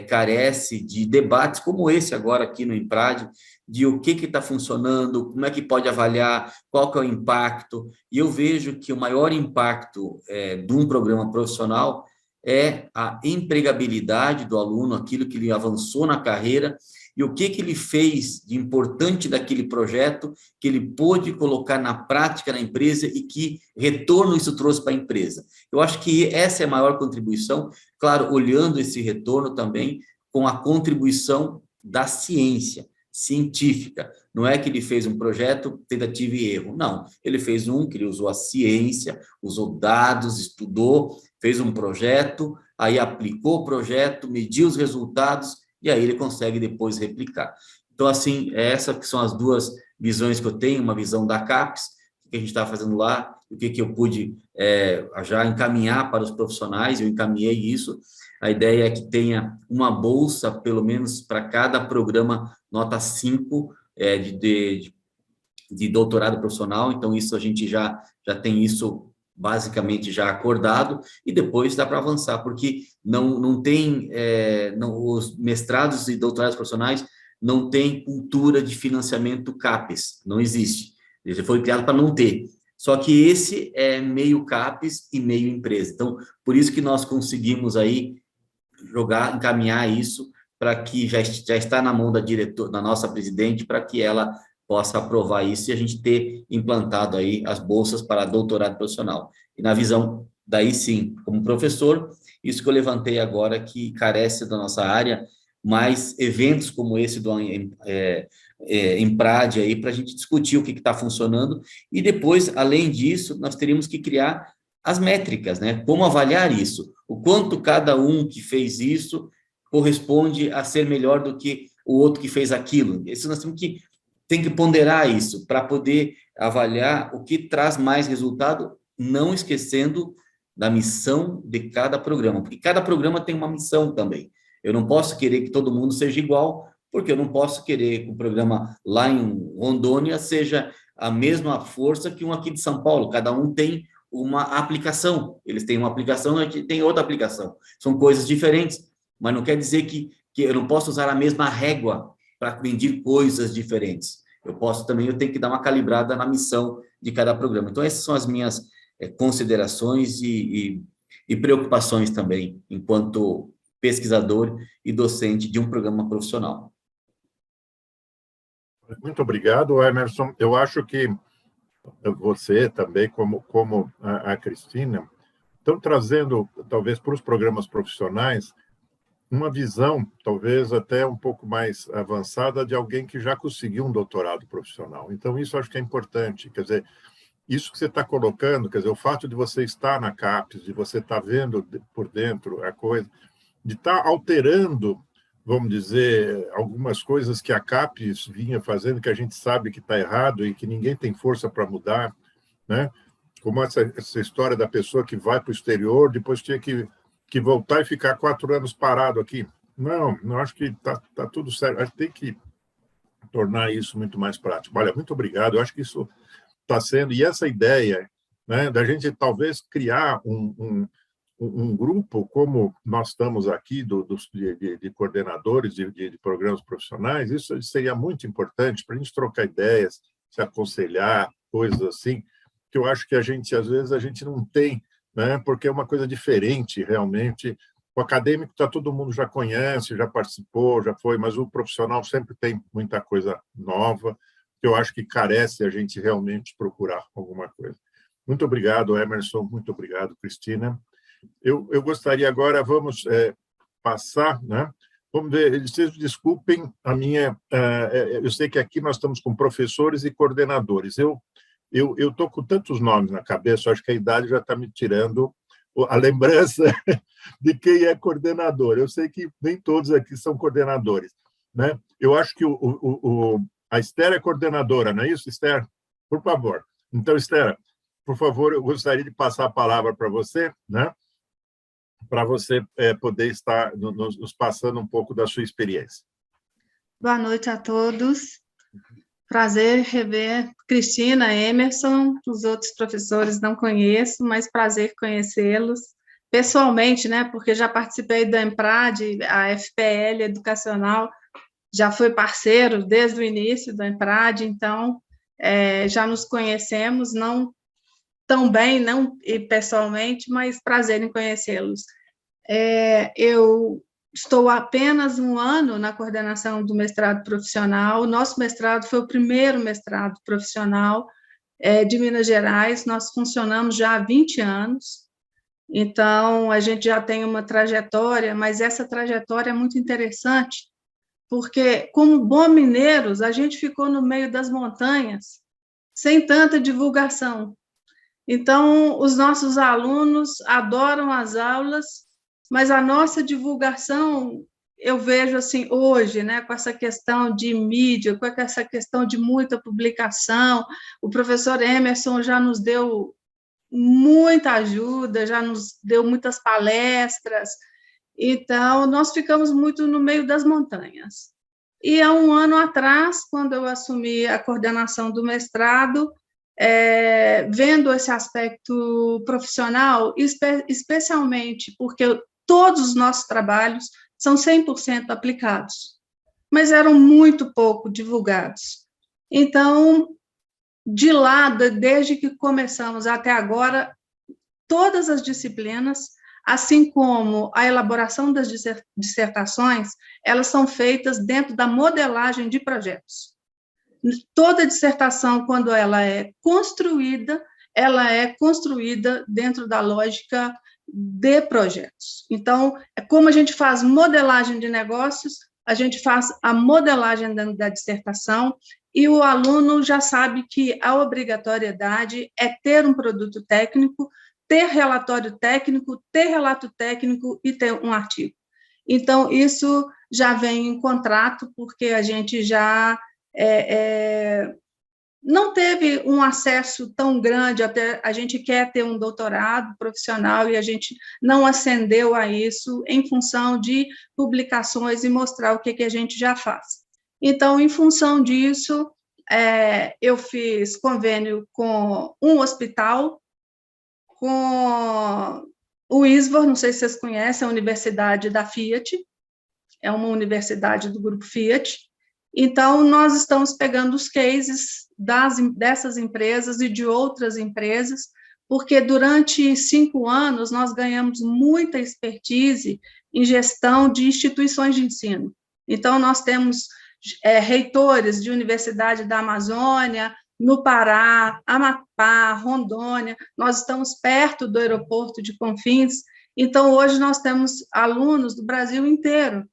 carece de debates como esse agora aqui no IMPRAD, de o que está funcionando, como é que pode avaliar, qual que é o impacto, e eu vejo que o maior impacto de um programa profissional é a empregabilidade do aluno, aquilo que ele avançou na carreira e o que ele fez de importante daquele projeto que ele pôde colocar na prática na empresa e que retorno isso trouxe para a empresa. Eu acho que essa é a maior contribuição, claro, olhando esse retorno também com a contribuição da ciência científica. Não é que ele fez um projeto, tentativa e erro. Não, ele fez que ele usou a ciência, usou dados, estudou, fez um projeto, aí aplicou o projeto, mediu os resultados e aí ele consegue depois replicar. Então, assim, essas que são as duas visões que eu tenho, uma visão da CAPES, o que a gente está fazendo lá, o que eu pude já encaminhar para os profissionais, eu encaminhei isso. A ideia é que tenha uma bolsa, pelo menos para cada programa nota 5 de doutorado profissional, então isso a gente já tem isso basicamente já acordado, e depois dá para avançar, porque não tem, os mestrados e doutorados profissionais não tem cultura de financiamento CAPES, não existe, ele foi criado para não ter, só que esse é meio CAPES e meio empresa, então por isso que nós conseguimos aí encaminhar isso para que já está na mão da nossa presidente, para que ela possa aprovar isso e a gente ter implantado aí as bolsas para doutorado profissional. E na visão, daí sim, como professor, isso que eu levantei agora, que carece da nossa área, mais eventos como esse do Emprade aí, para a gente discutir o que está funcionando, e depois, além disso, nós teríamos que criar as métricas, né? Como avaliar isso? O quanto cada um que fez isso corresponde a ser melhor do que o outro que fez aquilo. Isso nós tem que ponderar isso para poder avaliar o que traz mais resultado, não esquecendo da missão de cada programa, porque cada programa tem uma missão também. Eu não posso querer que todo mundo seja igual, porque eu não posso querer que o programa lá em Rondônia seja a mesma força que um aqui de São Paulo. Cada um tem uma aplicação. Eles têm uma aplicação, a gente tem outra aplicação. São coisas diferentes, mas não quer dizer que eu não posso usar a mesma régua para medir coisas diferentes. Eu tenho que dar uma calibrada na missão de cada programa. Então, essas são as minhas considerações e preocupações também, enquanto pesquisador e docente de um programa profissional. Muito obrigado, Emerson. Eu acho que você também, como a Cristina, estão trazendo, talvez, para os programas profissionais, uma visão, talvez até um pouco mais avançada, de alguém que já conseguiu um doutorado profissional. Então, isso acho que é importante. Quer dizer, isso que você está colocando, quer dizer, o fato de você estar na CAPES, de você estar vendo por dentro a coisa, de estar alterando, vamos dizer, algumas coisas que a CAPES vinha fazendo, que a gente sabe que está errado e que ninguém tem força para mudar, né? Como essa história da pessoa que vai para o exterior, depois tinha que voltar e ficar 4 anos parado aqui. Não acho que está tudo certo. A gente tem que tornar isso muito mais prático. Olha, muito obrigado. Eu acho que isso está sendo... E essa ideia, né, da gente talvez criar um grupo, como nós estamos aqui, de coordenadores de programas profissionais, isso seria muito importante para a gente trocar ideias, se aconselhar, coisas assim, que eu acho que às vezes a gente não tem, né, porque é uma coisa diferente, realmente. O acadêmico todo mundo já conhece, já participou, já foi, mas o profissional sempre tem muita coisa nova, que eu acho que carece a gente realmente procurar alguma coisa. Muito obrigado, Emerson, muito obrigado, Cristina. Eu gostaria agora, vamos passar, né? Vamos ver, vocês desculpem a minha... eu sei que aqui nós estamos com professores e coordenadores. Eu estou com tantos nomes na cabeça, acho que a idade já está me tirando a lembrança de quem é coordenador. Eu sei que nem todos aqui são coordenadores, né? Eu acho que a Esther é coordenadora, não é isso, Esther? Por favor. Então, Esther, por favor, eu gostaria de passar a palavra para você, né? Para você poder estar nos passando um pouco da sua experiência. Boa noite a todos. Prazer rever Cristina, Emerson, os outros professores não conheço, mas prazer conhecê-los pessoalmente, né? Porque já participei da Emprade, a FPL Educacional já foi parceiro desde o início da Emprade, então já nos conhecemos, não tão bem, não pessoalmente, mas prazer em conhecê-los. Eu estou apenas um ano na coordenação do mestrado profissional. O nosso mestrado foi o primeiro mestrado profissional de Minas Gerais. Nós funcionamos já há 20 anos, então a gente já tem uma trajetória, mas essa trajetória é muito interessante, porque, como bons mineiros, a gente ficou no meio das montanhas, sem tanta divulgação. Então, os nossos alunos adoram as aulas, mas a nossa divulgação, eu vejo assim, hoje, né, com essa questão de mídia, com essa questão de muita publicação, o professor Emerson já nos deu muita ajuda, já nos deu muitas palestras, então, nós ficamos muito no meio das montanhas. E há um ano atrás, quando eu assumi a coordenação do mestrado, vendo esse aspecto profissional, especialmente porque todos os nossos trabalhos são 100% aplicados, mas eram muito pouco divulgados. Então, de lá, desde que começamos até agora, todas as disciplinas, assim como a elaboração das dissertações, elas são feitas dentro da modelagem de projetos. Toda dissertação, quando ela é construída dentro da lógica de projetos. Então, como a gente faz modelagem de negócios, a gente faz a modelagem da dissertação, e o aluno já sabe que a obrigatoriedade é ter um produto técnico, ter relatório técnico, ter relato técnico e ter um artigo. Então, isso já vem em contrato, porque a gente já não teve um acesso tão grande, até a gente quer ter um doutorado profissional e a gente não ascendeu a isso em função de publicações e mostrar o que a gente já faz. Então, em função disso, eu fiz convênio com um hospital, com o ISVOR, não sei se vocês conhecem, a Universidade da Fiat, é uma universidade do grupo Fiat. Então, nós estamos pegando os cases dessas empresas e de outras empresas, porque durante 5 anos nós ganhamos muita expertise em gestão de instituições de ensino. Então, nós temos reitores de Universidade da Amazônia, no Pará, Amapá, Rondônia, nós estamos perto do aeroporto de Confins, então, hoje nós temos alunos do Brasil inteiro.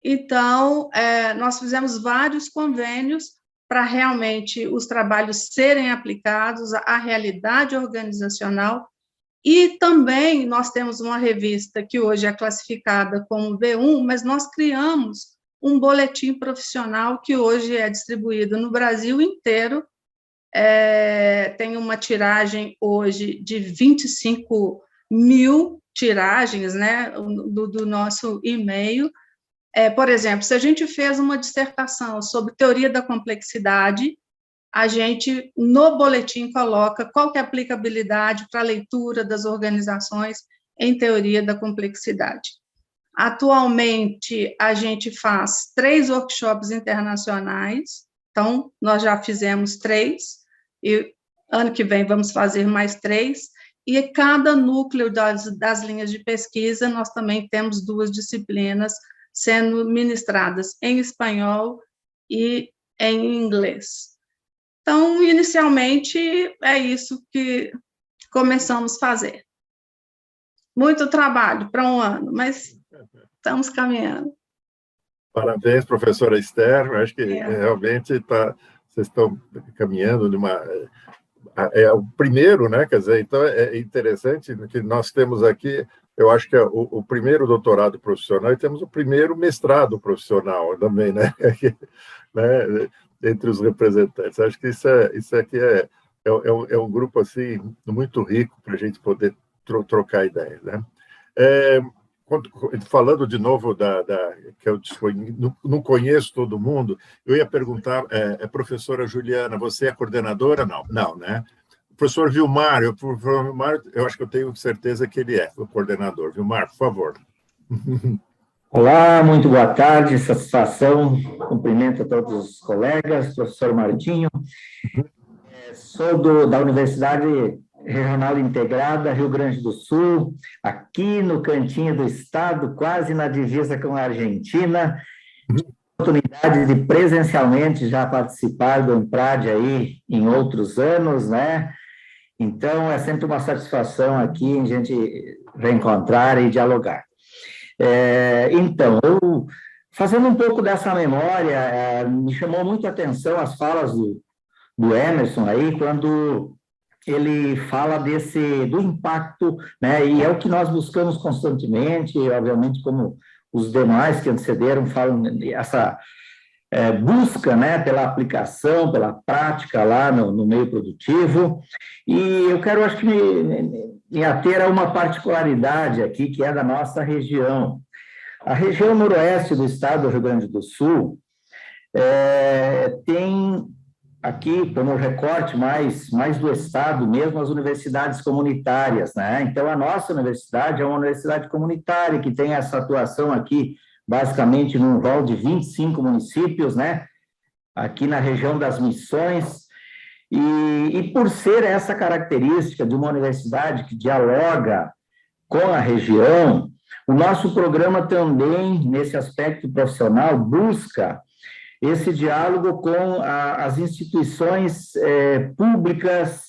Então, nós fizemos vários convênios para realmente os trabalhos serem aplicados à realidade organizacional, e também nós temos uma revista que hoje é classificada como V1, mas nós criamos um boletim profissional que hoje é distribuído no Brasil inteiro, tem uma tiragem hoje de 25 mil tiragens, né, do nosso e-mail. Por exemplo, se a gente fez uma dissertação sobre teoria da complexidade, a gente, no boletim, coloca qual que é a aplicabilidade para a leitura das organizações em teoria da complexidade. Atualmente, a gente faz 3 workshops internacionais, então, nós já fizemos 3, e ano que vem vamos fazer mais 3, e cada núcleo das linhas de pesquisa, nós também temos 2 disciplinas sendo ministradas em espanhol e em inglês. Então, inicialmente, é isso que começamos a fazer. Muito trabalho para um ano, mas estamos caminhando. Parabéns, professora Esther. Eu acho que realmente vocês estão caminhando numa... É o primeiro, né? Quer dizer, então é interessante que nós temos aqui, eu acho que é o primeiro doutorado profissional e temos o primeiro mestrado profissional também, né? Entre os representantes. Acho que isso aqui é um grupo assim muito rico para a gente poder trocar ideias, né? Falando de novo que eu não conheço todo mundo, eu ia perguntar, professora Juliana, você é coordenadora? Não, né? Professor Vilmar, eu acho que eu tenho certeza que ele é o coordenador. Vilmar, por favor. Olá, muito boa tarde, satisfação, cumprimento a todos os colegas, professor Martinho. Sou da Universidade Regional Integrada, Rio Grande do Sul, aqui no cantinho do estado, quase na divisa com a Argentina. Oportunidade de presencialmente já participar do EMPRAD aí em outros anos, né? Então, é sempre uma satisfação aqui a gente reencontrar e dialogar. Então, fazendo um pouco dessa memória, me chamou muito a atenção as falas do Emerson aí, quando ele fala do impacto, né? E é o que nós buscamos constantemente, obviamente, como os demais que antecederam falam essa busca, né, pela aplicação, pela prática lá no meio produtivo. E eu quero, acho que, me ater a uma particularidade aqui, que é da nossa região. A região noroeste do estado do Rio Grande do Sul tem aqui, como recorte mais do estado mesmo, as universidades comunitárias, né? Então, a nossa universidade é uma universidade comunitária que tem essa atuação aqui, basicamente, num rol de 25 municípios, né? Aqui na região das Missões. E por ser essa característica de uma universidade que dialoga com a região, o nosso programa também, nesse aspecto profissional, busca esse diálogo com as instituições públicas,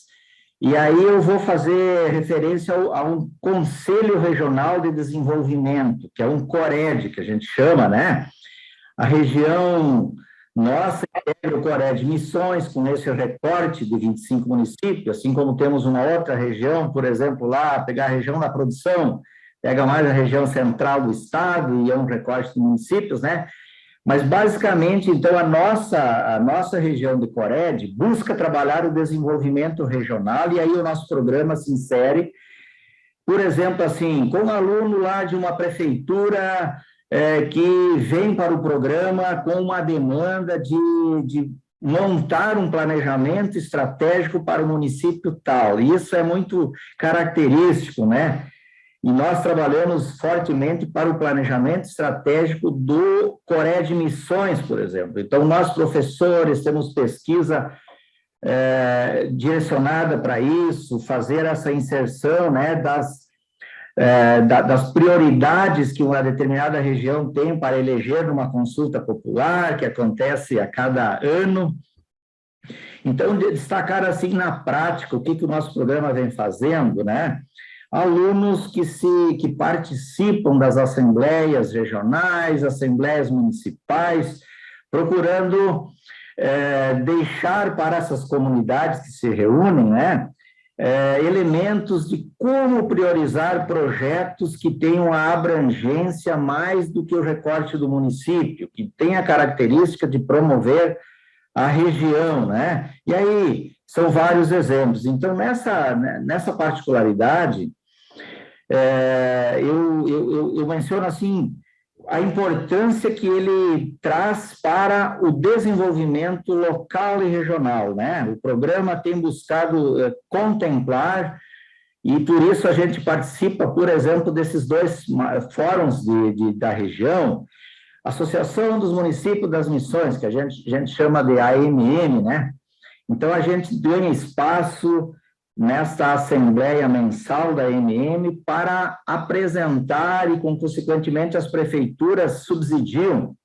e aí eu vou fazer referência a um Conselho Regional de Desenvolvimento, que é um CORED, que a gente chama, né? A região nossa é o CORED Missões, com esse recorte de 25 municípios, assim como temos uma outra região, por exemplo, lá, pegar a região da produção, pega mais a região central do estado, e é um recorte de municípios, né? Mas, basicamente, então, a nossa região de CORED busca trabalhar o desenvolvimento regional, e aí o nosso programa se insere, por exemplo, assim, com um aluno lá de uma prefeitura que vem para o programa com uma demanda de montar um planejamento estratégico para o município tal, e isso é muito característico, né? E nós trabalhamos fortemente para o planejamento estratégico do CORED Missões, por exemplo. Então, nós, professores, temos pesquisa direcionada para isso, fazer essa inserção, né, das prioridades que uma determinada região tem para eleger numa consulta popular, que acontece a cada ano. Então, destacar, assim, na prática, o que o nosso programa vem fazendo, né? Alunos que participam das assembleias regionais, assembleias municipais, procurando deixar para essas comunidades que se reúnem, né, elementos de como priorizar projetos que tenham a abrangência mais do que o recorte do município, que tem a característica de promover a região, né? E aí, são vários exemplos. Então, nessa particularidade, eu menciono, assim, a importância que ele traz para o desenvolvimento local e regional, né? O programa tem buscado contemplar, e por isso a gente participa, por exemplo, desses dois fóruns da região, Associação dos Municípios das Missões, que a gente chama de AMM, né? Então, a gente ganha espaço nesta assembleia mensal da AMM para apresentar e, consequentemente, as prefeituras subsidiam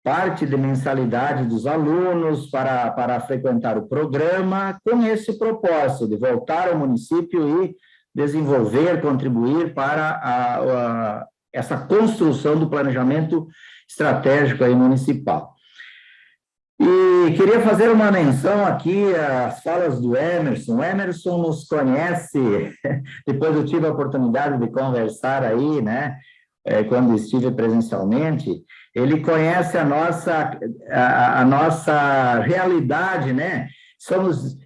parte de mensalidade dos alunos para frequentar o programa, com esse propósito de voltar ao município e desenvolver, contribuir para essa construção do planejamento estratégico aí municipal. E queria fazer uma menção aqui às falas do Emerson. O Emerson nos conhece, depois eu tive a oportunidade de conversar aí, né, quando estive presencialmente, ele conhece a nossa realidade, né? Estamos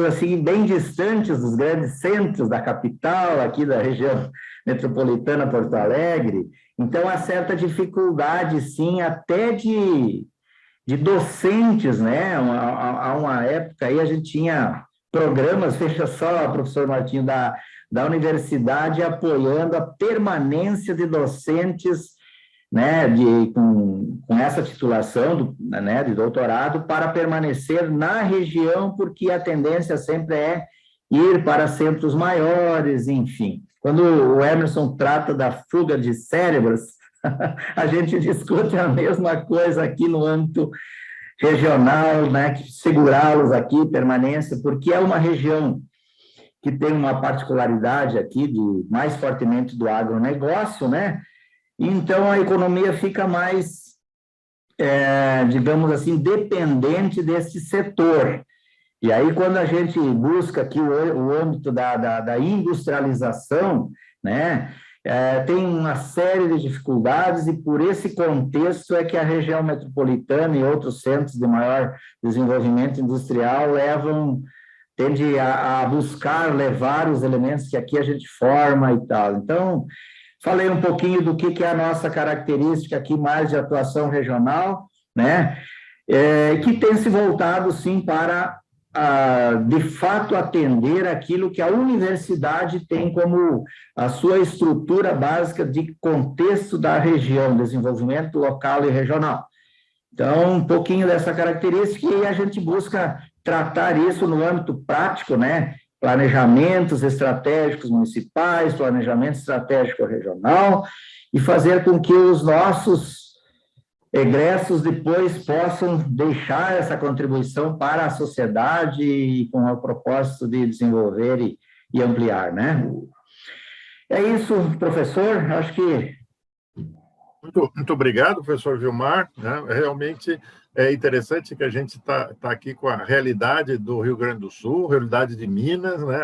assim, bem distantes dos grandes centros da capital, aqui da região metropolitana Porto Alegre, então há certa dificuldade, sim, até de docentes, né? Há uma época aí a gente tinha programas, veja só, professor Martinho, da universidade apoiando a permanência de docentes, né, com essa titulação né, de doutorado para permanecer na região, porque a tendência sempre é ir para centros maiores, enfim. Quando o Emerson trata da fuga de cérebros, a gente discute a mesma coisa aqui no âmbito regional, né, segurá-los aqui, permanência, porque é uma região que tem uma particularidade aqui, mais fortemente do agronegócio, né? Então, a economia fica mais, digamos assim, dependente desse setor. E aí, quando a gente busca aqui o âmbito da industrialização, né, tem uma série de dificuldades, e por esse contexto é que a região metropolitana e outros centros de maior desenvolvimento industrial tende a buscar levar os elementos que aqui a gente forma e tal. Então, falei um pouquinho do que é a nossa característica aqui mais de atuação regional, né, que tem se voltado, sim, para de fato atender aquilo que a universidade tem como a sua estrutura básica de contexto da região, desenvolvimento local e regional. Então, um pouquinho dessa característica, e a gente busca tratar isso no âmbito prático, né? Planejamentos estratégicos municipais, planejamento estratégico regional, e fazer com que os nossos egressos depois possam deixar essa contribuição para a sociedade com o propósito de desenvolver e ampliar, né? É isso, professor, acho que... Muito obrigado, professor Vilmar, né? Realmente é interessante que a gente tá aqui com a realidade do Rio Grande do Sul, realidade de Minas, né?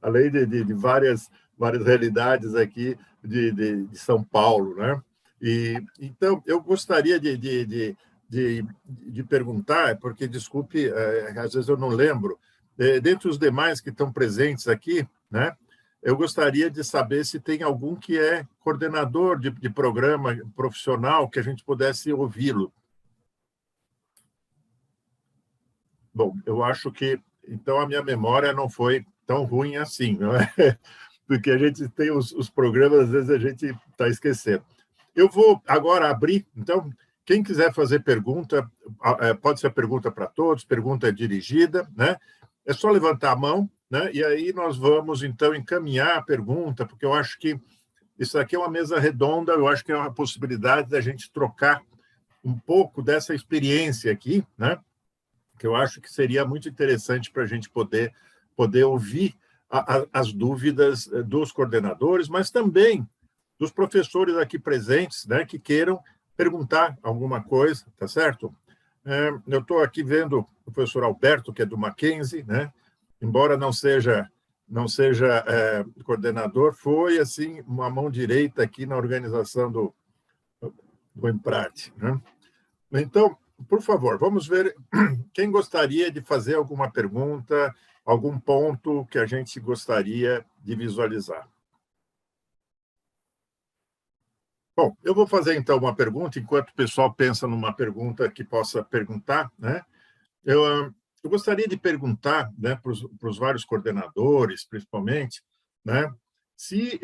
Além de várias realidades aqui de São Paulo, né? E, então, eu gostaria de perguntar, porque, desculpe, às vezes eu não lembro, dentre os demais que estão presentes aqui, né, eu gostaria de saber se tem algum que é coordenador de programa profissional que a gente pudesse ouvi-lo. Bom, eu acho que, então, a minha memória não foi tão ruim assim, não é? Porque a gente tem os programas, às vezes a gente está esquecendo. Eu vou agora abrir, então, quem quiser fazer pergunta, pode ser pergunta para todos, pergunta dirigida, né? É só levantar a mão, né? E aí nós vamos, então, encaminhar a pergunta, porque eu acho que isso aqui é uma mesa redonda, eu acho que é uma possibilidade da gente trocar um pouco dessa experiência aqui, né? Que eu acho que seria muito interessante para a gente poder ouvir as dúvidas dos coordenadores, mas também dos professores aqui presentes, né, que queiram perguntar alguma coisa, tá certo? Eu estou aqui vendo o professor Alberto, que é do Mackenzie, né? Embora não seja coordenador, foi, assim, uma mão direita aqui na organização do EMPRAD, né? Então, por favor, vamos ver quem gostaria de fazer alguma pergunta, algum ponto que a gente gostaria de visualizar. Bom, eu vou fazer, então, uma pergunta, enquanto o pessoal pensa numa pergunta que possa perguntar, né? Eu gostaria de perguntar, né, para os vários coordenadores, principalmente, né, se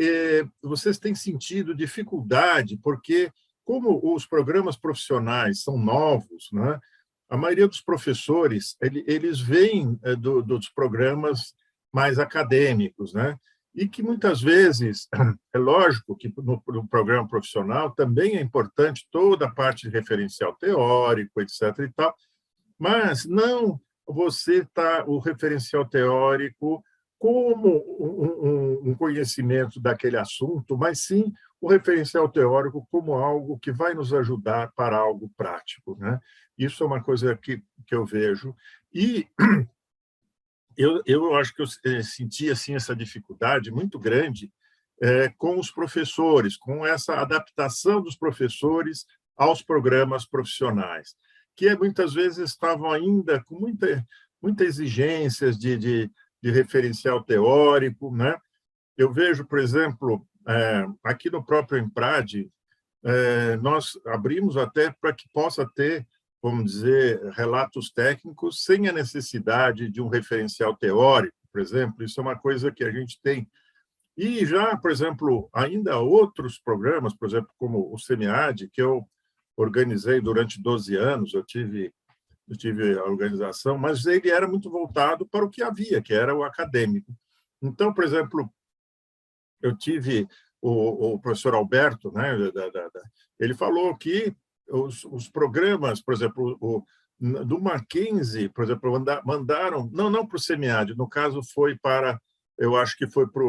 vocês têm sentido dificuldade, porque, como os programas profissionais são novos, né, a maioria dos professores, eles vêm dos programas mais acadêmicos, né? E que muitas vezes, é lógico que no programa profissional também é importante toda a parte de referencial teórico, etc. e tal, mas não você o referencial teórico como um conhecimento daquele assunto, mas sim o referencial teórico como algo que vai nos ajudar para algo prático, né? Isso é uma coisa que eu vejo. E eu acho que eu senti, assim, essa dificuldade muito grande com os professores, com essa adaptação dos professores aos programas profissionais, que muitas vezes estavam ainda com muita exigências de referencial teórico, né? Eu vejo, por exemplo, aqui no próprio EMPRAD, nós abrimos até para que possa ter, vamos dizer, relatos técnicos sem a necessidade de um referencial teórico, por exemplo. Isso é uma coisa que a gente tem. E já, por exemplo, ainda outros programas, por exemplo, como o SEMIAD, que eu organizei durante 12 anos, eu tive eu tive a organização, mas ele era muito voltado para o que havia, que era o acadêmico. Então, por exemplo, eu tive o professor Alberto, né, ele falou que os programas, por exemplo, do Mackenzie, por exemplo, mandaram, não para o SEMIAD, no caso foi para, eu acho que foi para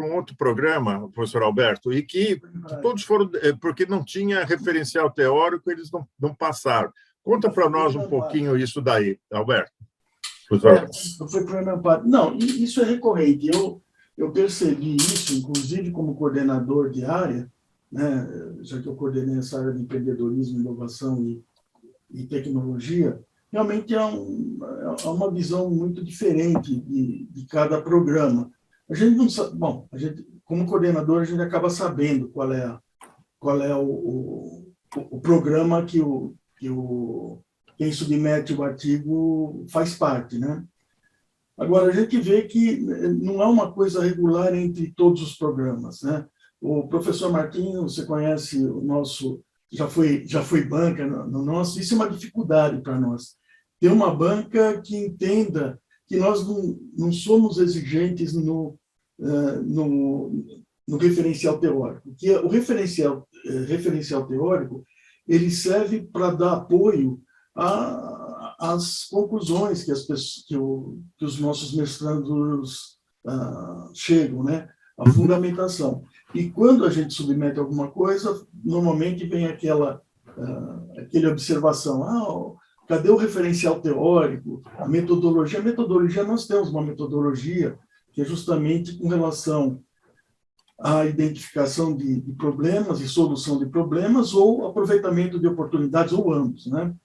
um outro programa, professor Alberto, e que todos foram, porque não tinha referencial teórico, eles não passaram. Conta para nós um pouquinho isso daí, Alberto. Foi para o Amparo. Não, isso é recorrente. Eu percebi isso, inclusive como coordenador de área, né, já que eu coordenei essa área de empreendedorismo, inovação e tecnologia, realmente há uma visão muito diferente de cada programa. A gente não sabe, bom, como coordenador, a gente acaba sabendo qual é o programa que quem submete o artigo faz parte, né? Agora, a gente vê que não é uma coisa regular entre todos os programas, né? O professor Martinho, você conhece o nosso, já foi banca no nosso, isso é uma dificuldade para nós. Ter uma banca que entenda que nós não somos exigentes no referencial teórico, que o referencial teórico ele serve para dar apoio às conclusões que os nossos mestrandos chegam, né? A fundamentação. E quando a gente submete alguma coisa, normalmente vem aquela observação, cadê o referencial teórico, a metodologia? A metodologia, nós temos uma metodologia que é justamente com relação à identificação de problemas e solução de problemas ou aproveitamento de oportunidades, ou ambos, né?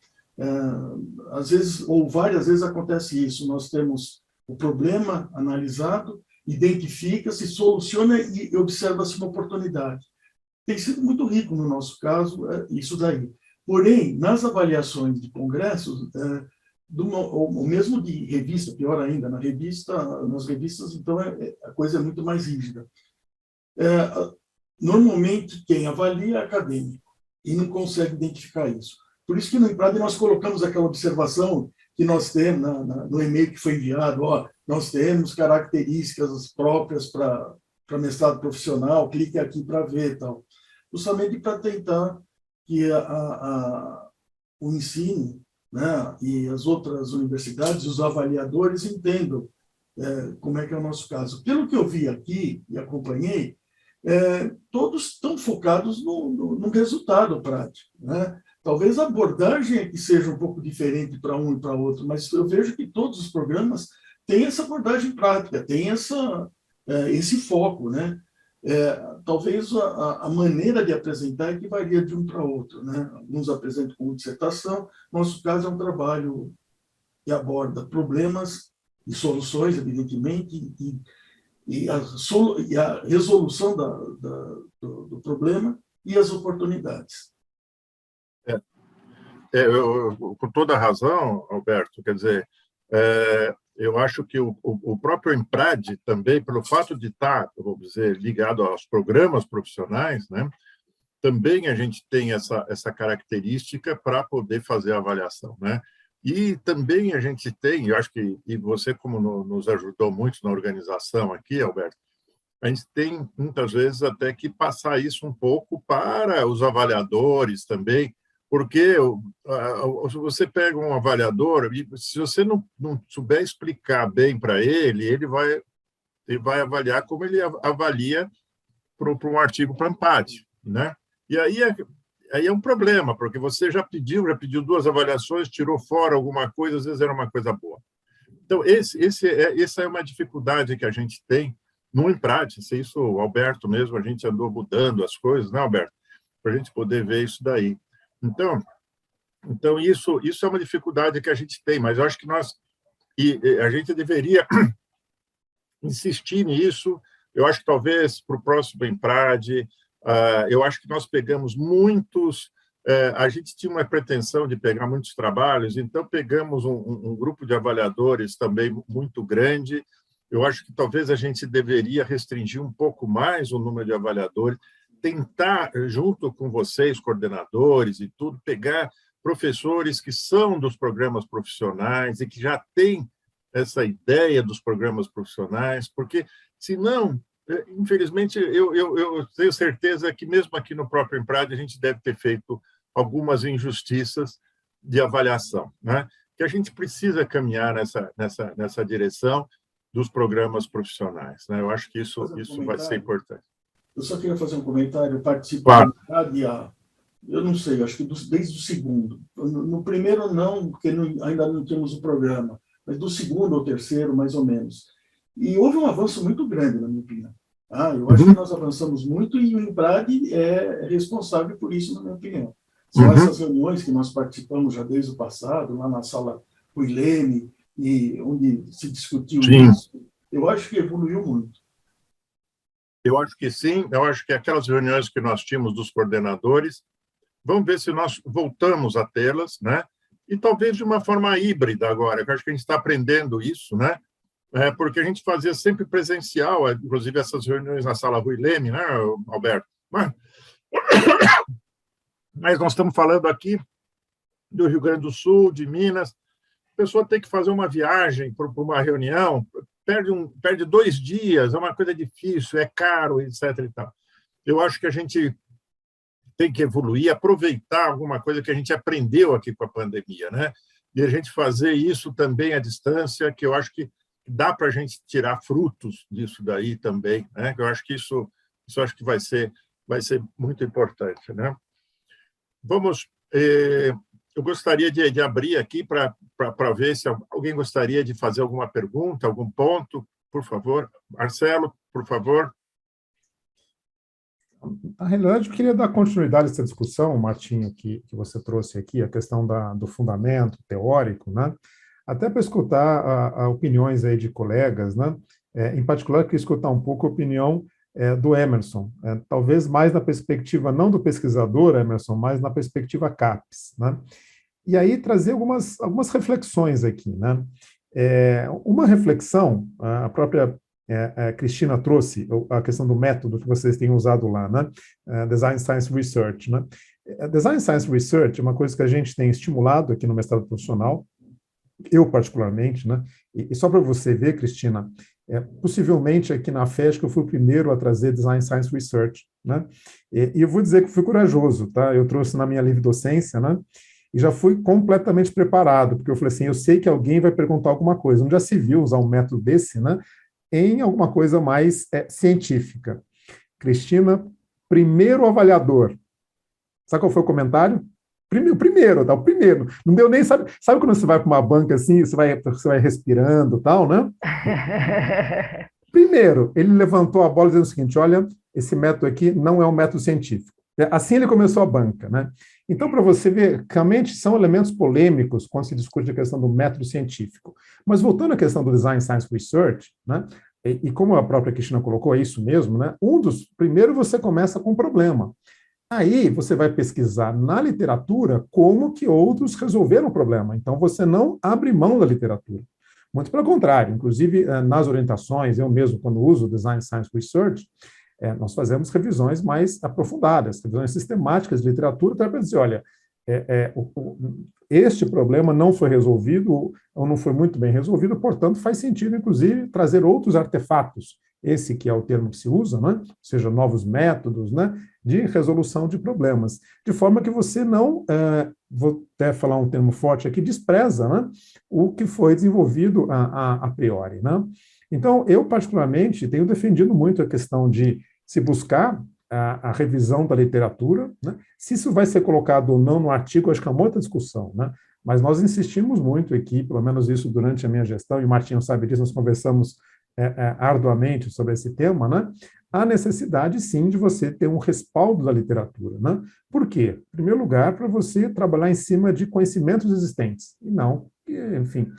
Às vezes, ou várias vezes acontece isso, nós temos o problema analisado, identifica-se, soluciona e observa-se uma oportunidade. Tem sido muito rico no nosso caso, isso daí. Porém, nas avaliações de congressos, ou mesmo de revista, pior ainda, nas revistas, então, a coisa é muito mais rígida. Normalmente, quem avalia é acadêmico e não consegue identificar isso. Por isso que no IMPRAD nós colocamos aquela observação que nós temos no e-mail que foi enviado, nós temos características próprias para mestrado profissional, clique aqui para ver, tal. Justamente para tentar que o ensino, né, e as outras universidades, os avaliadores entendam como é que é o nosso caso. Pelo que eu vi aqui e acompanhei, todos estão focados no resultado prático, né? Talvez a abordagem é que seja um pouco diferente para um e para outro, mas eu vejo que todos os programas têm essa abordagem prática, têm esse foco, né? Talvez a maneira de apresentar é que varia de um para outro, né? Alguns apresentam como dissertação, nosso caso é um trabalho que aborda problemas e soluções, evidentemente, e a resolução do problema e as oportunidades. Com toda a razão, Alberto, quer dizer, eu acho que o próprio IMPRAD também, pelo fato de estar, vamos dizer, ligado aos programas profissionais, né, também a gente tem essa característica para poder fazer a avaliação, né? E também a gente tem, eu acho que, e você como nos ajudou muito na organização aqui, Alberto, a gente tem muitas vezes até que passar isso um pouco para os avaliadores também, porque se você pega um avaliador, e se você não souber explicar bem para ele vai avaliar como ele avalia para um artigo para Ampad, né? E aí é um problema, porque você já pediu 2 avaliações, tirou fora alguma coisa, às vezes era uma coisa boa. Então, essa é uma dificuldade que a gente tem no IMPRAD. Isso, o Alberto mesmo, a gente andou mudando as coisas, né, Alberto? Para a gente poder ver isso daí. Então isso é uma dificuldade que a gente tem, mas eu acho que a gente deveria insistir nisso. Eu acho que talvez para o próximo IMPRAD, eu acho que nós pegamos muitos, a gente tinha uma pretensão de pegar muitos trabalhos, então pegamos um grupo de avaliadores também muito grande. Eu acho que talvez a gente deveria restringir um pouco mais o número de avaliadores, tentar, junto com vocês, coordenadores e tudo, pegar professores que são dos programas profissionais e que já têm essa ideia dos programas profissionais, porque, senão, infelizmente, eu tenho certeza que, mesmo aqui no próprio Emprad, a gente deve ter feito algumas injustiças de avaliação, né? Que a gente precisa caminhar nessa direção dos programas profissionais, né? Eu acho que isso vai ser importante. Eu só queria fazer um comentário. Eu participo Claro. Eu não sei, acho que desde o segundo. No primeiro não, porque ainda não tínhamos o programa, mas do segundo ou terceiro, mais ou menos. E houve um avanço muito grande, na minha opinião. Eu acho que nós avançamos muito e o Emprad é responsável por isso, na minha opinião. São essas reuniões que nós participamos já desde o passado, lá na sala Ruileme, e onde se discutiu isso. Eu acho que evoluiu muito. Eu acho que sim, eu acho que aquelas reuniões que nós tínhamos dos coordenadores, vamos ver se nós voltamos a tê-las, né? E talvez de uma forma híbrida agora, que eu acho que a gente está aprendendo isso, né? Porque a gente fazia sempre presencial, inclusive essas reuniões na sala Ruileme, né, Alberto? Mas nós estamos falando aqui do Rio Grande do Sul, de Minas. A pessoa tem que fazer uma viagem para uma reunião, perde 2 dias, é uma coisa difícil, é caro, etc. E tal. Eu acho que a gente tem que evoluir, aproveitar alguma coisa que a gente aprendeu aqui com a pandemia, né? E a gente fazer isso também à distância, que eu acho que dá para a gente tirar frutos disso daí também, né? Eu acho que isso acho que vai ser muito importante, né? Vamos, eu gostaria de abrir aqui para ver se alguém gostaria de fazer alguma pergunta, algum ponto, por favor. Marcelo, por favor. Na realidade, eu queria dar continuidade a essa discussão, Martinho, que você trouxe aqui, a questão do fundamento teórico, né? Até para escutar opiniões aí de colegas, né? Em particular, eu queria escutar um pouco a opinião do Emerson, talvez mais na perspectiva, não do pesquisador, Emerson, mas na perspectiva CAPES, né? E aí trazer algumas reflexões aqui, né? Uma reflexão, a própria Cristina trouxe, a questão do método que vocês têm usado lá, né? Design Science Research, né? Design Science Research é uma coisa que a gente tem estimulado aqui no mestrado profissional, eu particularmente, né? E só para você ver, Cristina, possivelmente aqui na FESC eu fui o primeiro a trazer Design Science Research, né? E eu vou dizer que fui corajoso, tá? Eu trouxe na minha livre docência, né? E já fui completamente preparado, porque eu falei assim, eu sei que alguém vai perguntar alguma coisa. Não já se viu usar um método desse, né? Em alguma coisa mais científica. Cristina, primeiro avaliador. Sabe qual foi o comentário? O primeiro. Não deu nem, sabe quando você vai para uma banca assim, você vai respirando e tal, né? Primeiro, ele levantou a bola dizendo o seguinte, olha, esse método aqui não é um método científico. Assim ele começou a banca, né? Então, para você ver, realmente são elementos polêmicos quando se discute a questão do método científico. Mas voltando à questão do Design Science Research, né? E como a própria Cristina colocou, é isso mesmo, né? Primeiro você começa com um problema. Aí você vai pesquisar na literatura como que outros resolveram o problema. Então você não abre mão da literatura. Muito pelo contrário, inclusive nas orientações, eu mesmo quando uso Design Science Research, nós fazemos revisões mais aprofundadas, revisões sistemáticas de literatura, para dizer, olha, este problema não foi resolvido, ou não foi muito bem resolvido, portanto faz sentido, inclusive, trazer outros artefatos, esse que é o termo que se usa, né? Ou seja, novos métodos, né? De resolução de problemas, de forma que você não, vou até falar um termo forte aqui, despreza, né? O que foi desenvolvido a priori, né? Então, eu particularmente tenho defendido muito a questão de se buscar a revisão da literatura, né? Se isso vai ser colocado ou não no artigo, acho que é uma outra discussão, né? Mas nós insistimos muito aqui, pelo menos isso durante a minha gestão, e o Martinho sabe disso, nós conversamos arduamente sobre esse tema, né? A necessidade, sim, de você ter um respaldo da literatura, né? Por quê? Em primeiro lugar, para você trabalhar em cima de conhecimentos existentes, e não, enfim,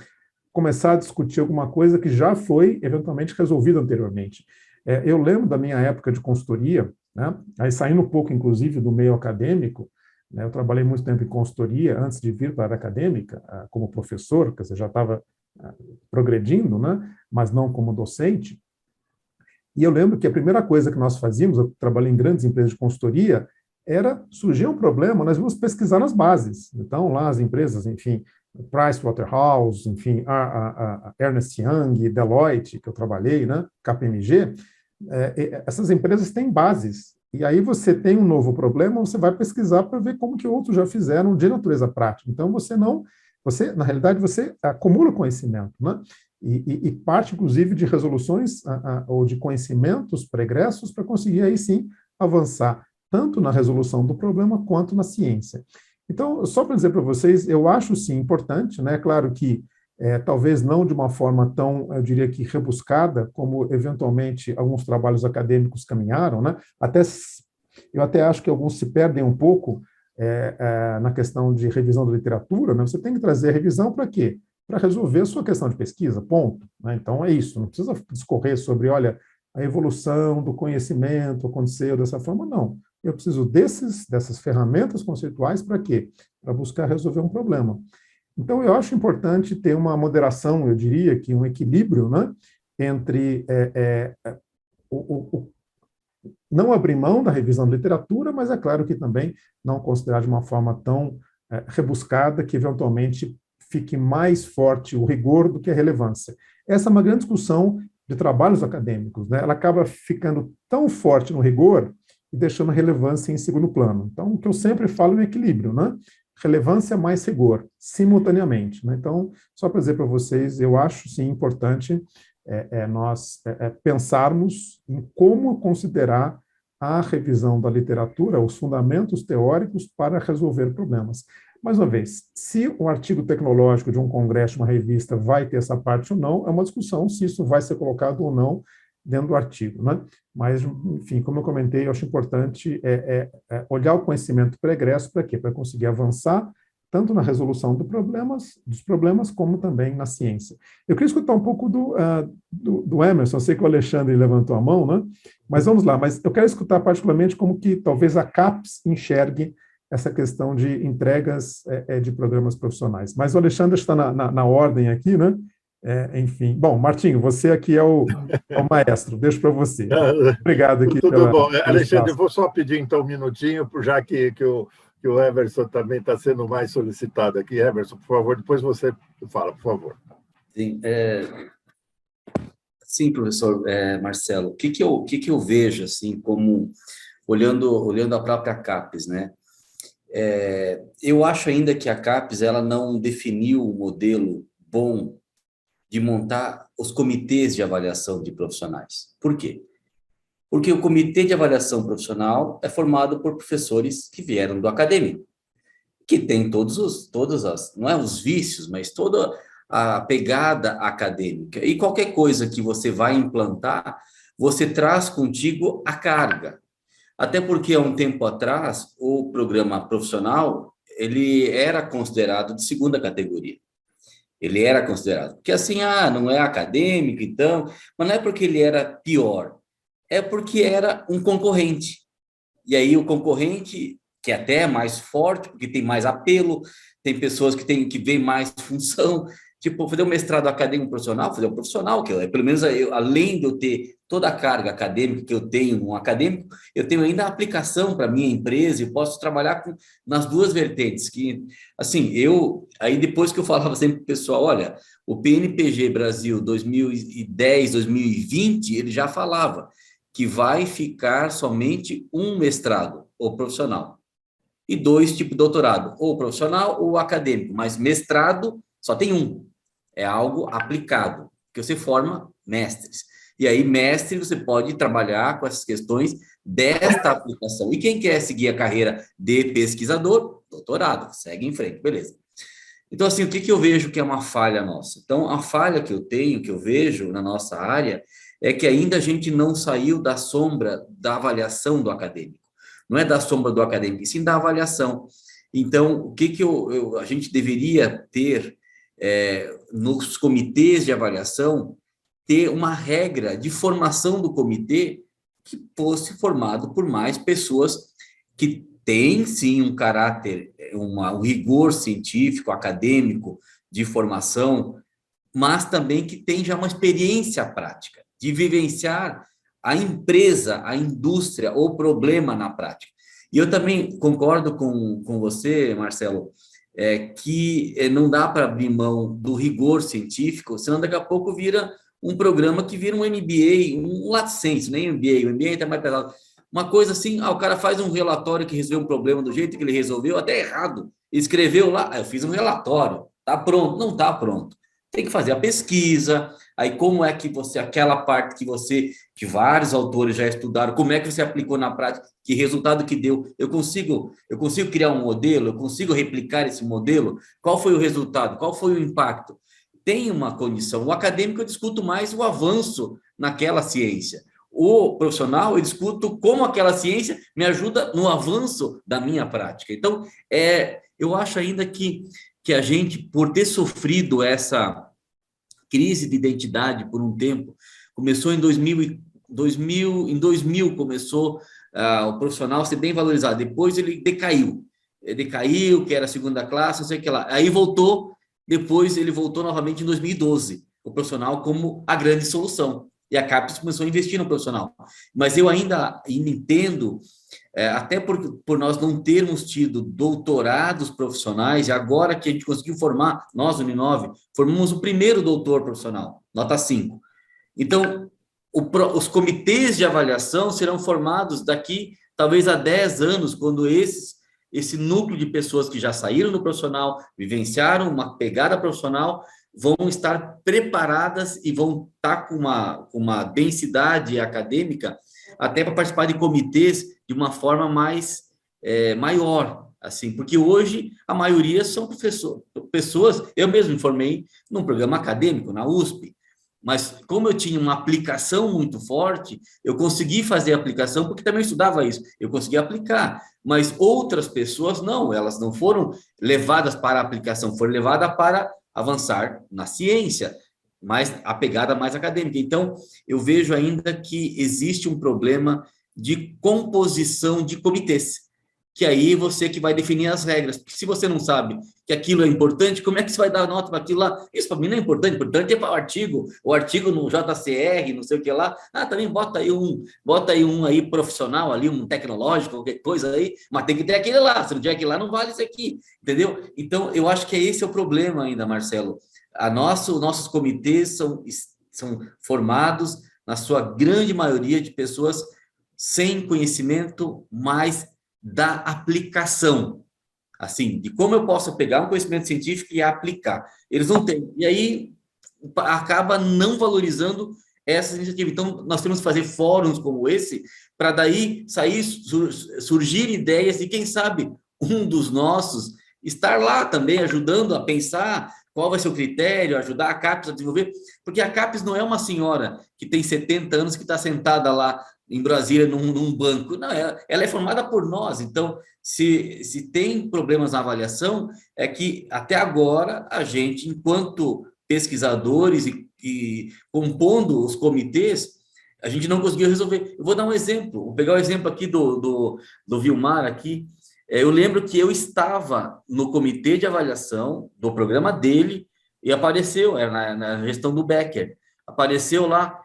começar a discutir alguma coisa que já foi, eventualmente, resolvida anteriormente. Eu lembro da minha época de consultoria, né? Aí saindo um pouco, inclusive, do meio acadêmico, né? Eu trabalhei muito tempo em consultoria antes de vir para a área acadêmica, como professor, quer dizer, já estava progredindo, né? Mas não como docente. E eu lembro que a primeira coisa que nós fazíamos, eu trabalhei em grandes empresas de consultoria, surgia um problema, nós vamos pesquisar nas bases. Então, lá as empresas, enfim, Pricewaterhouse, enfim, a Ernst Young, Deloitte, que eu trabalhei, né, KPMG, essas empresas têm bases. E aí você tem um novo problema, você vai pesquisar para ver como que outros já fizeram de natureza prática. Então, na realidade, você acumula conhecimento, né? E parte, inclusive, de resoluções ou de conhecimentos pregressos para conseguir, aí sim, avançar tanto na resolução do problema quanto na ciência. Então, só para dizer para vocês, eu acho, sim, importante, né? Claro que talvez não de uma forma tão, eu diria que rebuscada, como, eventualmente, alguns trabalhos acadêmicos caminharam, né? Eu até acho que alguns se perdem um pouco na questão de revisão da literatura, né? Você tem que trazer a revisão para quê? Para resolver a sua questão de pesquisa, ponto. Né? Então, é isso, não precisa discorrer sobre, olha, a evolução do conhecimento aconteceu dessa forma, não. Eu preciso dessas ferramentas conceituais para quê? Para buscar resolver um problema. Então, eu acho importante ter uma moderação, eu diria que um equilíbrio, né, entre não abrir mão da revisão da literatura, mas é claro que também não considerar de uma forma tão rebuscada que, eventualmente, fique mais forte o rigor do que a relevância. Essa é uma grande discussão de trabalhos acadêmicos, né? Ela acaba ficando tão forte no rigor e deixando a relevância em segundo plano. Então, o que eu sempre falo é um equilíbrio, né? Relevância mais rigor, simultaneamente. Né? Então, só para dizer para vocês, eu acho, sim, importante nós pensarmos em como considerar a revisão da literatura, os fundamentos teóricos para resolver problemas. Mais uma vez, se um artigo tecnológico de um congresso, uma revista, vai ter essa parte ou não, é uma discussão se isso vai ser colocado ou não dentro do artigo, né? Mas, enfim, como eu comentei, eu acho importante olhar o conhecimento pregresso para quê? Para conseguir avançar tanto na resolução dos problemas, como também na ciência. Eu queria escutar um pouco do Emerson, eu sei que o Alexandre levantou a mão, né? Mas vamos lá, mas eu quero escutar particularmente como que talvez a CAPES enxergue essa questão de entregas de programas profissionais. Mas o Alexandre está na ordem aqui, né? Enfim. Bom, Martinho, você aqui é o maestro, deixo para você. Obrigado aqui. Tudo bom. Alexandre, eu vou só pedir então um minutinho, já que o Everson também está sendo mais solicitado aqui. Everson, por favor, depois você fala, por favor. Sim, sim, professor Marcelo, o que eu vejo, assim, como olhando a própria CAPES, né? Eu acho ainda que a CAPES ela não definiu o modelo bom de montar os comitês de avaliação de profissionais. Por quê? Porque o comitê de avaliação profissional é formado por professores que vieram do acadêmico, que tem não é os vícios, mas toda a pegada acadêmica. E qualquer coisa que você vai implantar, você traz contigo a carga. Até porque, há um tempo atrás, o programa profissional, ele era considerado de segunda categoria. Ele era considerado. Porque assim, não é acadêmico, então... Mas não é porque ele era pior, é porque era um concorrente. E aí o concorrente, que até é mais forte, porque tem mais apelo, tem pessoas que veem mais função... Tipo, fazer um mestrado acadêmico profissional, fazer um profissional, que pelo menos além de eu ter toda a carga acadêmica que eu tenho um acadêmico, eu tenho ainda a aplicação para a minha empresa e posso trabalhar nas duas vertentes. Que, assim, aí depois que eu falava sempre para o pessoal, olha, o PNPG Brasil 2010, 2020, ele já falava que vai ficar somente um mestrado, ou profissional, e 2 tipos de doutorado, ou profissional ou acadêmico, mas mestrado só tem um. É algo aplicado, que você forma mestres. E aí, mestre, você pode trabalhar com essas questões desta aplicação. E quem quer seguir a carreira de pesquisador, doutorado, segue em frente, beleza. Então, assim, o que eu vejo que é uma falha nossa? Então, a falha que eu vejo na nossa área, é que ainda a gente não saiu da sombra da avaliação do acadêmico. Não é da sombra do acadêmico, e sim da avaliação. Então, o que a gente deveria ter nos comitês de avaliação, ter uma regra de formação do comitê que fosse formado por mais pessoas que têm, sim, um caráter, um rigor científico, acadêmico, de formação, mas também que tem já uma experiência prática, de vivenciar a empresa, a indústria, o problema na prática. E eu também concordo com você, Marcelo, que não dá para abrir mão do rigor científico, senão daqui a pouco vira um programa que vira um MBA, um lato sensu, nem MBA, o MBA está mais pesado. Uma coisa assim, o cara faz um relatório que resolveu um problema do jeito que ele resolveu, até errado. Escreveu lá, eu fiz um relatório, tá pronto. Não tá pronto. Tem que fazer a pesquisa, aí como é que você, aquela parte que vários autores já estudaram, como é que você aplicou na prática, que resultado que deu, eu consigo criar um modelo, eu consigo replicar esse modelo, qual foi o resultado, qual foi o impacto? Tem uma condição, o acadêmico eu discuto mais o avanço naquela ciência, o profissional eu discuto como aquela ciência me ajuda no avanço da minha prática. Então, eu acho ainda que a gente, por ter sofrido essa crise de identidade por um tempo, começou em 2000 começou o profissional a ser bem valorizado, depois ele decaiu, que era segunda classe, não sei o que lá, aí voltou, depois ele voltou novamente em 2012, o profissional como a grande solução, e a CAPES começou a investir no profissional, mas eu ainda entendo, até por nós não termos tido doutorados profissionais, e agora que a gente conseguiu formar, nós, Uninove, formamos o primeiro doutor profissional, nota 5. Então, os comitês de avaliação serão formados daqui, talvez, a 10 anos, quando esse núcleo de pessoas que já saíram do profissional, vivenciaram uma pegada profissional, vão estar preparadas e vão estar com uma densidade acadêmica até para participar de comitês de uma forma mais maior, assim, porque hoje a maioria são pessoas, eu mesmo me formei num programa acadêmico, na USP, mas como eu tinha uma aplicação muito forte, eu consegui fazer a aplicação, porque também estudava isso, eu consegui aplicar, mas outras pessoas não, elas não foram levadas para a aplicação, foram levadas para avançar na ciência, mas a pegada mais acadêmica. Então, eu vejo ainda que existe um problema de composição de comitês, que aí você que vai definir as regras, porque se você não sabe que aquilo é importante, como é que você vai dar nota para aquilo lá? Isso para mim não é importante é para o artigo no JCR, não sei o que lá, também bota aí um aí profissional ali, um tecnológico, qualquer coisa aí, mas tem que ter aquele lá, se não tiver aquele lá, não vale isso aqui, entendeu? Então, eu acho que esse é o problema ainda, Marcelo. Nossos comitês são formados, na sua grande maioria, de pessoas sem conhecimento mais da aplicação, assim, de como eu posso pegar um conhecimento científico e aplicar. Eles não têm. E aí, acaba não valorizando essa iniciativa. Então, nós temos que fazer fóruns como esse, para daí surgir ideias e, quem sabe, um dos nossos estar lá também, ajudando a pensar qual vai ser o critério, ajudar a CAPES a desenvolver, porque a CAPES não é uma senhora que tem 70 anos que está sentada lá em Brasília, num banco. Não, ela é formada por nós. Então, se tem problemas na avaliação, é que, até agora, a gente, enquanto pesquisadores e compondo os comitês, a gente não conseguiu resolver. Eu vou dar um exemplo. Vou pegar o exemplo aqui do Vilmar aqui. Eu lembro que eu estava no comitê de avaliação do programa dele e apareceu, era na gestão do Becker, apareceu lá.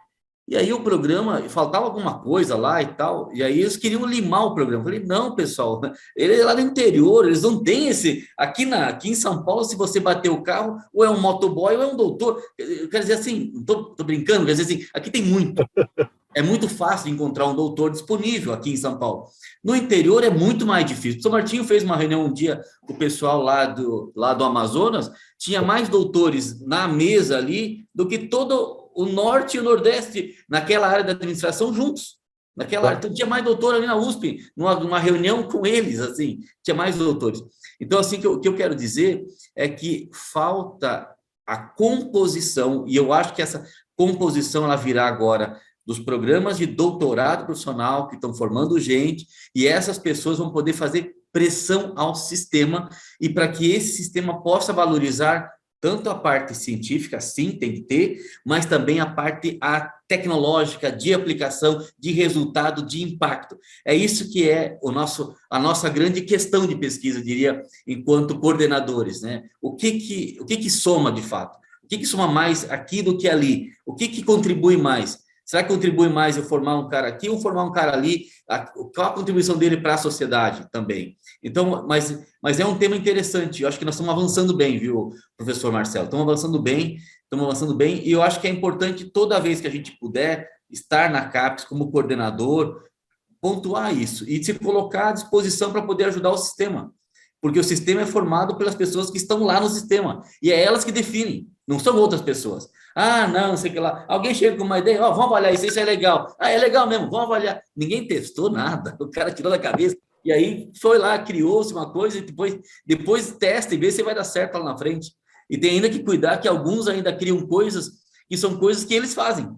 E aí o programa, faltava alguma coisa lá e tal, e aí eles queriam limar o programa. Eu falei, não, pessoal, ele é lá no interior, eles não têm esse... Aqui em São Paulo, se você bater o carro, ou é um motoboy ou é um doutor. Quer dizer assim, tô brincando, quer dizer assim, aqui tem muito. É muito fácil encontrar um doutor disponível aqui em São Paulo. No interior é muito mais difícil. O São Martinho fez uma reunião um dia com o pessoal lá do Amazonas, tinha mais doutores na mesa ali do que todo o Norte e o Nordeste naquela área da administração juntos. Naquela área. Então, tinha mais doutor ali na USP, numa reunião com eles, assim, tinha mais doutores. Então, assim, o que eu quero dizer é que falta a composição, e eu acho que essa composição ela virá agora dos programas de doutorado profissional que estão formando gente, e essas pessoas vão poder fazer pressão ao sistema, e para que esse sistema possa valorizar tanto a parte científica, sim, tem que ter, mas também a parte tecnológica, de aplicação, de resultado, de impacto. É isso que é a nossa grande questão de pesquisa, eu diria, enquanto coordenadores, né? O que soma, de fato? O que soma mais aqui do que ali? O que contribui mais? Será que contribui mais eu formar um cara aqui ou formar um cara ali? Qual a contribuição dele para a sociedade também? Então, mas é um tema interessante. Eu acho que nós estamos avançando bem, viu, professor Marcelo? Estamos avançando bem, e eu acho que é importante, toda vez que a gente puder, estar na CAPES como coordenador, pontuar isso e se colocar à disposição para poder ajudar o sistema. Porque o sistema é formado pelas pessoas que estão lá no sistema, e é elas que definem, não são outras pessoas. Ah, não sei o que lá. Alguém chega com uma ideia, vamos avaliar isso é legal. Ah, é legal mesmo, vamos avaliar. Ninguém testou nada, o cara tirou da cabeça, e aí foi lá, criou-se uma coisa, e depois testa e vê se vai dar certo lá na frente. E tem ainda que cuidar que alguns ainda criam coisas que são coisas que eles fazem.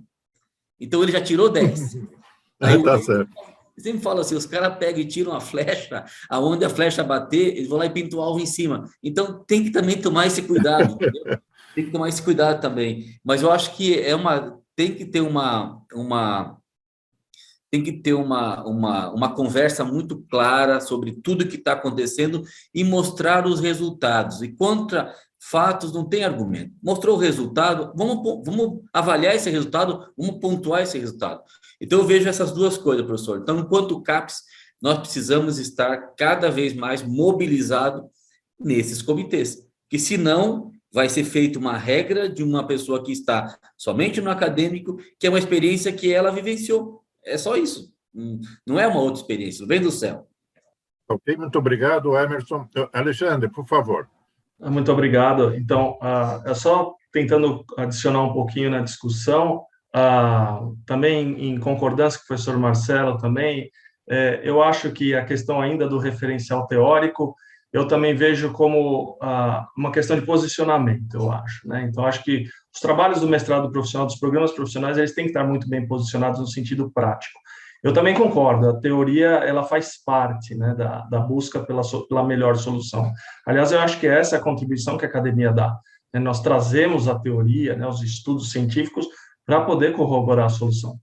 Então, ele já tirou 10. Aí, tá certo. Eu sempre falo assim, os caras pegam e tiram a flecha, aonde a flecha bater, eles vão lá e pintam o alvo em cima. Então, tem que também tomar esse cuidado, entendeu? Tem que tomar esse cuidado também. Mas eu acho que tem que ter uma conversa muito clara sobre tudo que está acontecendo e mostrar os resultados. E contra fatos não tem argumento. Mostrou o resultado, vamos avaliar esse resultado, vamos pontuar esse resultado. Então, eu vejo essas duas coisas, professor. Então, enquanto CAPES, nós precisamos estar cada vez mais mobilizados nesses comitês, que senão vai ser feita uma regra de uma pessoa que está somente no acadêmico, que é uma experiência que ela vivenciou. É só isso. Não é uma outra experiência, não vem do céu. Ok, muito obrigado, Emerson. Alexandre, por favor. Muito obrigado. Então, é só tentando adicionar um pouquinho na discussão, também em concordância com o professor Marcelo também, eu acho que a questão ainda do referencial teórico, eu também vejo como uma questão de posicionamento, eu acho, né? Então, acho que os trabalhos do mestrado profissional, dos programas profissionais, eles têm que estar muito bem posicionados no sentido prático. Eu também concordo, a teoria, ela faz parte, né, da busca pela melhor solução. Aliás, eu acho que essa é a contribuição que a academia dá, né? Nós trazemos a teoria, né, os estudos científicos, para poder corroborar a solução.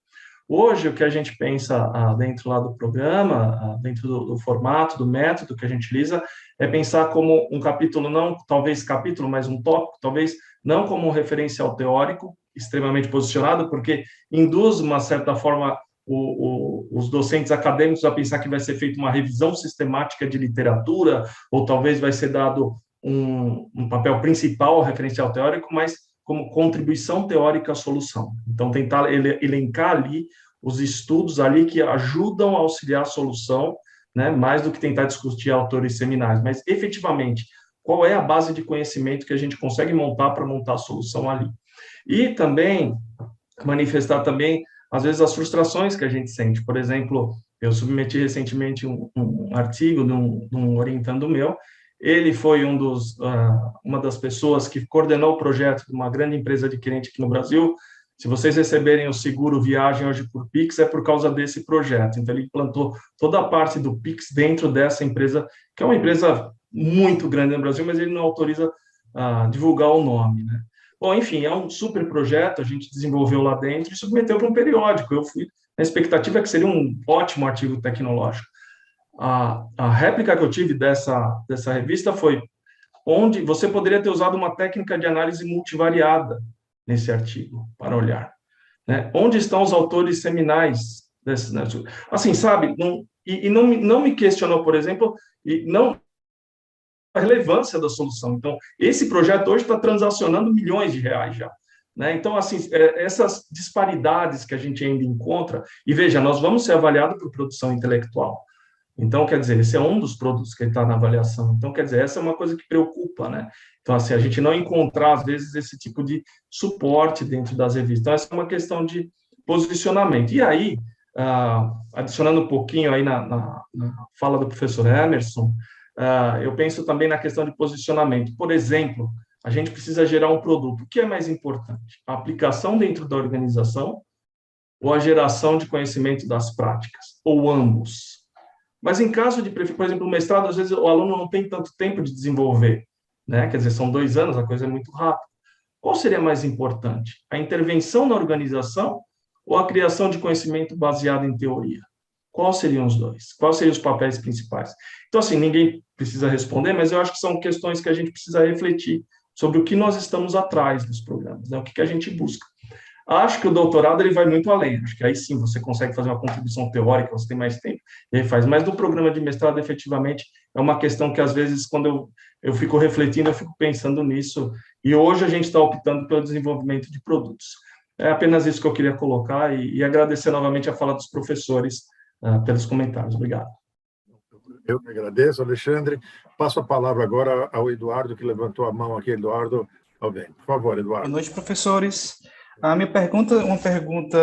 Hoje, o que a gente pensa dentro lá do programa, dentro do formato, do método que a gente utiliza, é pensar como um capítulo, não talvez capítulo, mas um tópico, talvez não como um referencial teórico, extremamente posicionado, porque induz, uma certa forma, os docentes acadêmicos a pensar que vai ser feita uma revisão sistemática de literatura, ou talvez vai ser dado um papel principal ao referencial teórico, mas como contribuição teórica à solução. Então, tentar elencar ali os estudos ali que ajudam a auxiliar a solução, né, mais do que tentar discutir autores seminais, mas, efetivamente, qual é a base de conhecimento que a gente consegue montar para montar a solução ali. E também manifestar também, às vezes, as frustrações que a gente sente. Por exemplo, eu submeti recentemente um artigo de um orientando meu. Ele foi uma das pessoas que coordenou o projeto de uma grande empresa adquirente aqui no Brasil. Se vocês receberem o seguro viagem hoje por Pix, é por causa desse projeto. Então, ele implantou toda a parte do Pix dentro dessa empresa, que é uma empresa muito grande no Brasil, mas ele não autoriza divulgar o nome, né? Bom, enfim, é um super projeto, a gente desenvolveu lá dentro e submeteu para um periódico. Eu fui na expectativa que seria um ótimo artigo tecnológico. A réplica que eu tive dessa revista foi onde você poderia ter usado uma técnica de análise multivariada nesse artigo, para olhar, né? Onde estão os autores seminais desse, né? Assim, sabe, não me questionou, por exemplo, a relevância da solução. Então, esse projeto hoje está transacionando milhões de reais já, né? Então, assim, essas disparidades que a gente ainda encontra, e veja, nós vamos ser avaliados por produção intelectual. Então, quer dizer, esse é um dos produtos que está na avaliação. Então, quer dizer, essa é uma coisa que preocupa, né? Então, assim, a gente não encontrar, às vezes, esse tipo de suporte dentro das revistas. Então, essa é uma questão de posicionamento. E aí, adicionando um pouquinho aí na fala do professor Emerson, eu penso também na questão de posicionamento. Por exemplo, a gente precisa gerar um produto. O que é mais importante? A aplicação dentro da organização ou a geração de conhecimento das práticas? Ou ambos? Mas em caso de, por exemplo, o mestrado, às vezes o aluno não tem tanto tempo de desenvolver, né? Quer dizer, são 2 anos, a coisa é muito rápida. Qual seria mais importante? A intervenção na organização ou a criação de conhecimento baseado em teoria? Quais seriam os dois? Quais seriam os papéis principais? Então, assim, ninguém precisa responder, mas eu acho que são questões que a gente precisa refletir sobre o que nós estamos atrás dos programas, né? O que a gente busca. Acho que o doutorado ele vai muito além, acho que aí sim você consegue fazer uma contribuição teórica, você tem mais tempo, e aí faz. Mas no programa de mestrado, efetivamente, é uma questão que, às vezes, quando eu fico refletindo, eu fico pensando nisso, e hoje a gente está optando pelo desenvolvimento de produtos. É apenas isso que eu queria colocar, e agradecer novamente a fala dos professores pelos comentários. Obrigado. Eu que agradeço, Alexandre. Passo a palavra agora ao Eduardo, que levantou a mão aqui. Eduardo Alvim. Por favor, Eduardo. Boa noite, professores. A minha pergunta é uma pergunta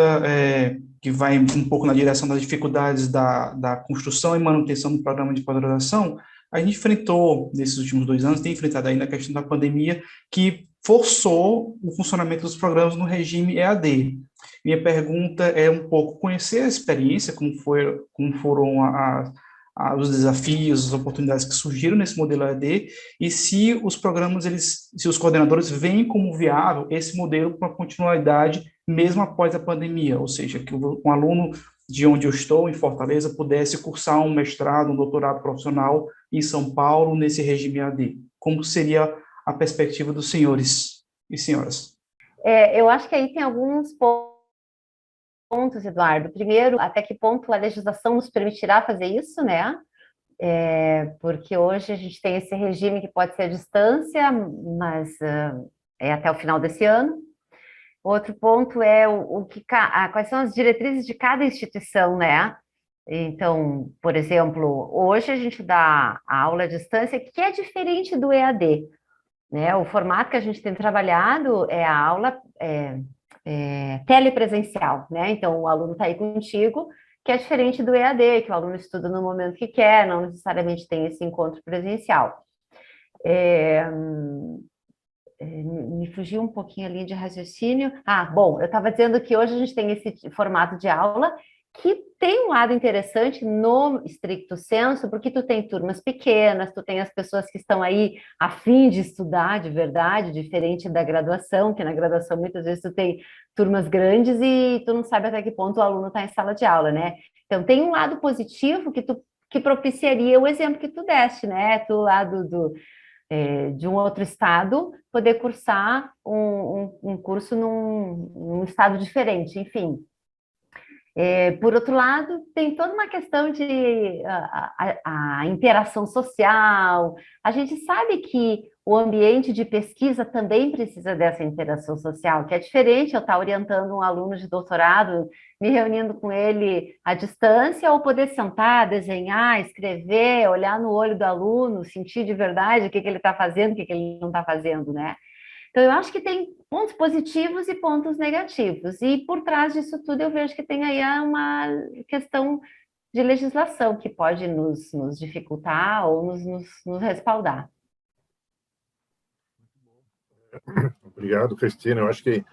que vai um pouco na direção das dificuldades da construção e manutenção do programa de pós-graduação. A gente enfrentou, nesses últimos 2 anos, tem enfrentado ainda a questão da pandemia, que forçou o funcionamento dos programas no regime EAD. Minha pergunta é um pouco conhecer a experiência, como foram os desafios, as oportunidades que surgiram nesse modelo EAD, e se os programas, se os coordenadores veem como viável esse modelo para continuidade, mesmo após a pandemia, ou seja, que um aluno de onde eu estou, em Fortaleza, pudesse cursar um mestrado, um doutorado profissional em São Paulo, nesse regime EAD. Como seria a perspectiva dos senhores e senhoras? Eu acho que aí tem alguns pontos, Eduardo. Primeiro, até que ponto a legislação nos permitirá fazer isso, né? Porque hoje a gente tem esse regime que pode ser à distância, mas é até o final desse ano. Outro ponto é quais são as diretrizes de cada instituição, né? Então, por exemplo, hoje a gente dá a aula à distância, que é diferente do EAD, né? O formato que a gente tem trabalhado é a aula telepresencial, né? Então, o aluno está aí contigo, que é diferente do EAD, que o aluno estuda no momento que quer, não necessariamente tem esse encontro presencial. Me fugiu um pouquinho ali de raciocínio. Bom, eu estava dizendo que hoje a gente tem esse formato de aula que tem um lado interessante no estricto senso, porque tu tem turmas pequenas, tu tem as pessoas que estão aí a fim de estudar de verdade, diferente da graduação, que na graduação muitas vezes tu tem turmas grandes e tu não sabe até que ponto o aluno está em sala de aula, né? Então tem um lado positivo que propiciaria o exemplo que tu deste, né? Tu lá de um outro estado, poder cursar um curso num estado diferente, enfim. Por outro lado, tem toda uma questão de a interação social. A gente sabe que o ambiente de pesquisa também precisa dessa interação social, que é diferente eu estar orientando um aluno de doutorado, me reunindo com ele à distância, ou poder sentar, desenhar, escrever, olhar no olho do aluno, sentir de verdade o que ele está fazendo, o que ele não está fazendo, né? Então, eu acho que tem pontos positivos e pontos negativos. E por trás disso tudo, eu vejo que tem aí uma questão de legislação que pode nos dificultar ou nos respaldar. Obrigado, Cristina. Eu acho que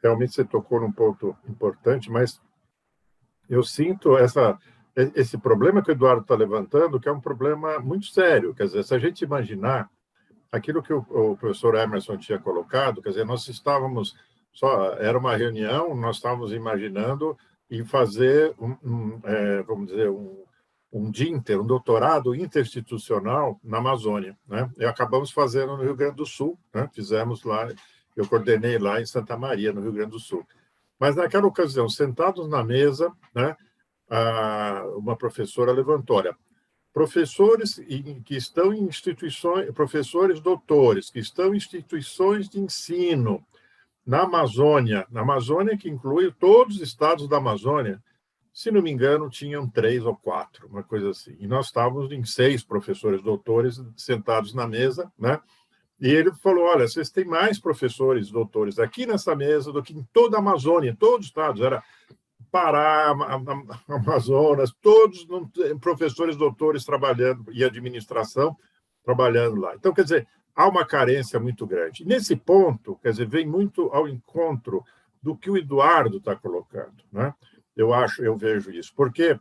realmente você tocou num ponto importante, mas eu sinto esse problema que o Eduardo está levantando, que é um problema muito sério. Quer dizer, se a gente imaginar aquilo que o professor Emerson tinha colocado, quer dizer, nós estávamos era uma reunião, nós estávamos imaginando em fazer vamos dizer, um DINTER, um doutorado interinstitucional na Amazônia, né? E acabamos fazendo no Rio Grande do Sul, né? Fizemos lá, eu coordenei lá em Santa Maria, no Rio Grande do Sul. Mas naquela ocasião, sentados na mesa, né? Uma professora levantou, olha, professores que estão em instituições, professores doutores, que estão em instituições de ensino na Amazônia que inclui todos os estados da Amazônia, se não me engano, tinham 3 ou 4, uma coisa assim. E nós estávamos em 6 professores doutores sentados na mesa, né? E ele falou, olha, vocês têm mais professores doutores aqui nessa mesa do que em toda a Amazônia, todos os estados, era Pará, Amazonas, todos professores doutores trabalhando, e administração trabalhando lá. Então, quer dizer, há uma carência muito grande. Nesse ponto, quer dizer, vem muito ao encontro do que o Eduardo está colocando, né? Eu vejo isso, porque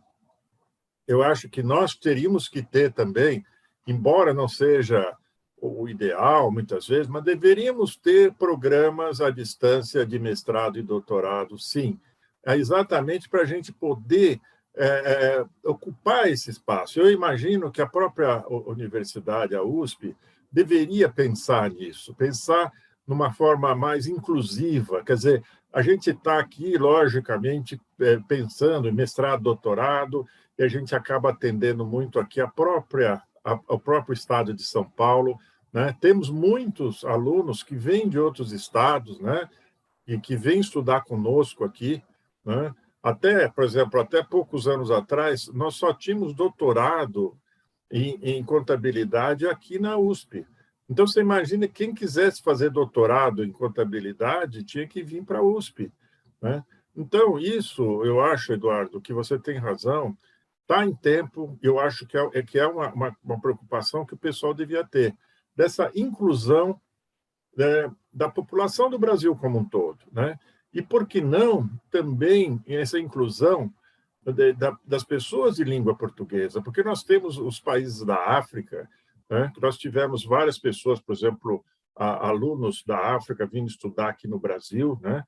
eu acho que nós teríamos que ter também, embora não seja o ideal, muitas vezes, mas deveríamos ter programas à distância de mestrado e doutorado, sim, exatamente para a gente poder ocupar esse espaço. Eu imagino que a própria universidade, a USP, deveria pensar nisso, pensar numa forma mais inclusiva. Quer dizer, a gente está aqui, logicamente, pensando em mestrado, doutorado, e a gente acaba atendendo muito aqui ao próprio estado de São Paulo, né? Temos muitos alunos que vêm de outros estados, né? E que vêm estudar conosco aqui, né? Até, por exemplo, até poucos anos atrás, nós só tínhamos doutorado em contabilidade aqui na USP. Então, você imagina, quem quisesse fazer doutorado em contabilidade tinha que vir para a USP, né? Então, isso, eu acho, Eduardo, que você tem razão, está em tempo, eu acho que é uma preocupação que o pessoal devia ter, dessa inclusão, né, da população do Brasil como um todo, né? E, por que não, também essa inclusão das pessoas de língua portuguesa, porque nós temos os países da África, né? Nós tivemos várias pessoas, por exemplo, alunos da África vindo estudar aqui no Brasil, né?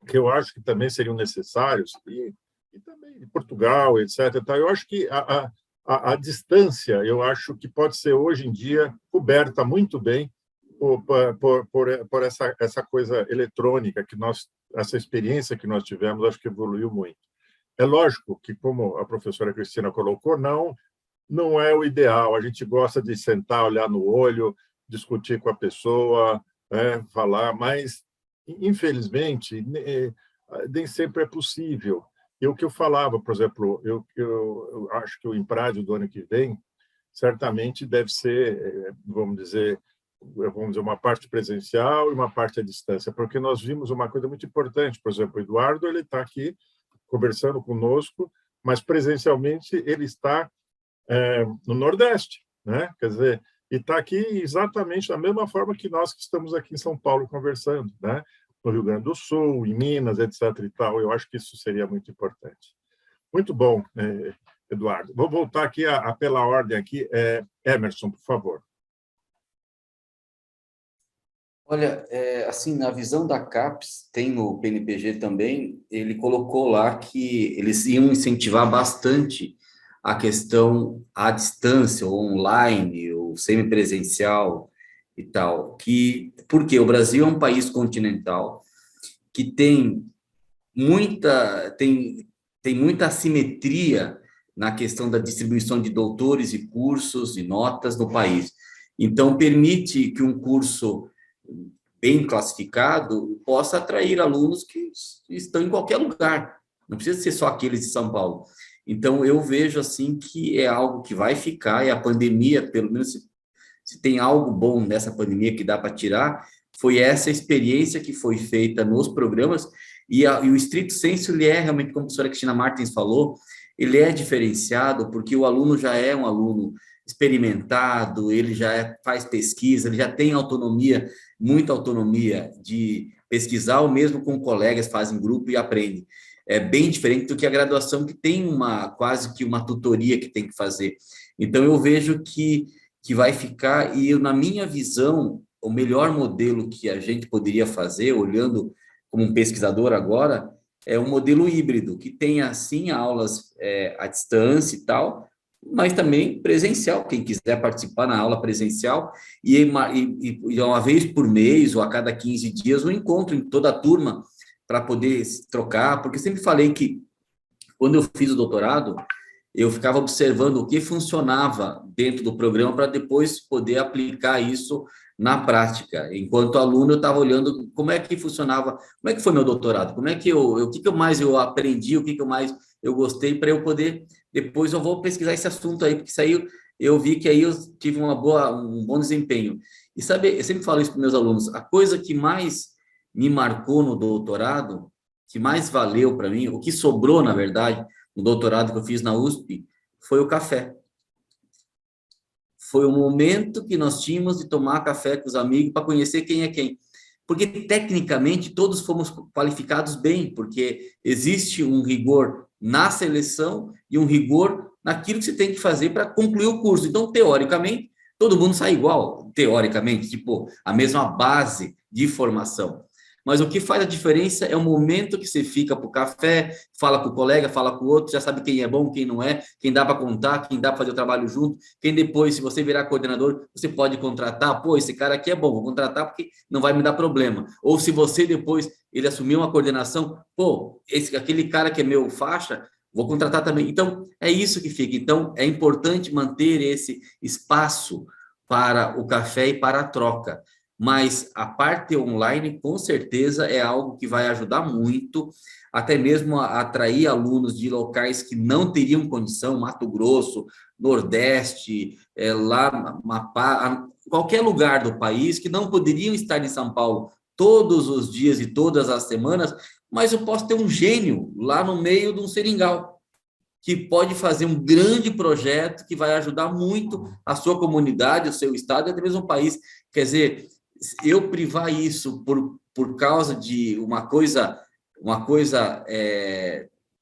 Que eu acho que também seriam necessários, e também de Portugal, etc. Eu acho que a distância, eu acho que pode ser, hoje em dia, coberta muito bem por essa coisa eletrônica, essa experiência que nós tivemos, acho que evoluiu muito. É lógico que, como a professora Cristina colocou, não é o ideal. A gente gosta de sentar, olhar no olho, discutir com a pessoa, né, falar, mas, infelizmente, nem sempre é possível. E o que eu falava, por exemplo, eu acho que o Emprádio do ano que vem certamente deve ser, vamos dizer, uma parte presencial e uma parte à distância, porque nós vimos uma coisa muito importante. Por exemplo, o Eduardo, ele está aqui conversando conosco, mas presencialmente ele está no Nordeste, né? Quer dizer, e está aqui exatamente da mesma forma que nós que estamos aqui em São Paulo conversando, né? No Rio Grande do Sul, em Minas, etc. e tal. Eu acho que isso seria muito importante. Muito bom, Eduardo. Vou voltar aqui pela ordem aqui. Emerson, por favor. Olha, assim, na visão da CAPES, tem no PNPG também, ele colocou lá que eles iam incentivar bastante a questão à distância, ou online, ou semipresencial e tal. Porque o Brasil é um país continental que tem muita assimetria na questão da distribuição de doutores e cursos e notas no país. Então, permite que um curso bem classificado possa atrair alunos que estão em qualquer lugar, não precisa ser só aqueles de São Paulo. Então, eu vejo assim que é algo que vai ficar, e a pandemia, pelo menos se tem algo bom nessa pandemia que dá para tirar, foi essa experiência que foi feita nos programas, e o estricto sensu, ele é realmente, como a professora Cristina Martins falou, ele é diferenciado porque o aluno já é um aluno experimentado, ele já faz pesquisa, ele já tem autonomia, muita autonomia de pesquisar, ou mesmo com colegas, fazem grupo e aprendem. É bem diferente do que a graduação, que tem quase que uma tutoria que tem que fazer. Então, eu vejo que vai ficar, e na minha visão, o melhor modelo que a gente poderia fazer, olhando como um pesquisador agora, é um modelo híbrido, que tenha, sim, aulas à distância e tal, mas também presencial, quem quiser participar na aula presencial, e uma vez por mês, ou a cada 15 dias, um encontro em toda a turma, para poder trocar, porque eu sempre falei que, quando eu fiz o doutorado, eu ficava observando o que funcionava dentro do programa para depois poder aplicar isso na prática. Enquanto aluno, eu estava olhando como é que funcionava, como é que foi meu doutorado, o que mais eu aprendi, o que mais eu gostei, para eu poder, depois eu vou pesquisar esse assunto aí, porque isso aí eu vi que aí eu tive um bom desempenho. E sabe, eu sempre falo isso para meus alunos, a coisa que mais me marcou no doutorado, que mais valeu para mim, o que sobrou, na verdade, no doutorado que eu fiz na USP, foi o café. Foi o momento que nós tínhamos de tomar café com os amigos para conhecer quem é quem. Porque, tecnicamente, todos fomos qualificados bem, porque existe um rigor na seleção e um rigor naquilo que você tem que fazer para concluir o curso. Então, teoricamente, todo mundo sai igual, teoricamente, tipo, a mesma base de formação. mas o que faz a diferença é o momento que você fica para o café, fala com o colega, fala com o outro, já sabe quem é bom, quem não é, quem dá para contar, quem dá para fazer o trabalho junto, quem depois, se você virar coordenador, você pode contratar, pô, esse cara aqui é bom, vou contratar porque não vai me dar problema. Ou se você depois, ele assumir uma coordenação, pô, aquele cara que é meu faixa, vou contratar também. Então, é isso que fica. Então, é importante manter esse espaço para o café e para a troca. Mas a parte online, com certeza, é algo que vai ajudar muito, até mesmo a atrair alunos de locais que não teriam condição, Mato Grosso, Nordeste, lá, Amapá, qualquer lugar do país, que não poderiam estar em São Paulo todos os dias e todas as semanas, mas eu posso ter um gênio lá no meio de um seringal, que pode fazer um grande projeto que vai ajudar muito a sua comunidade, o seu estado e até mesmo o país. Quer dizer, eu privar isso por causa de uma coisa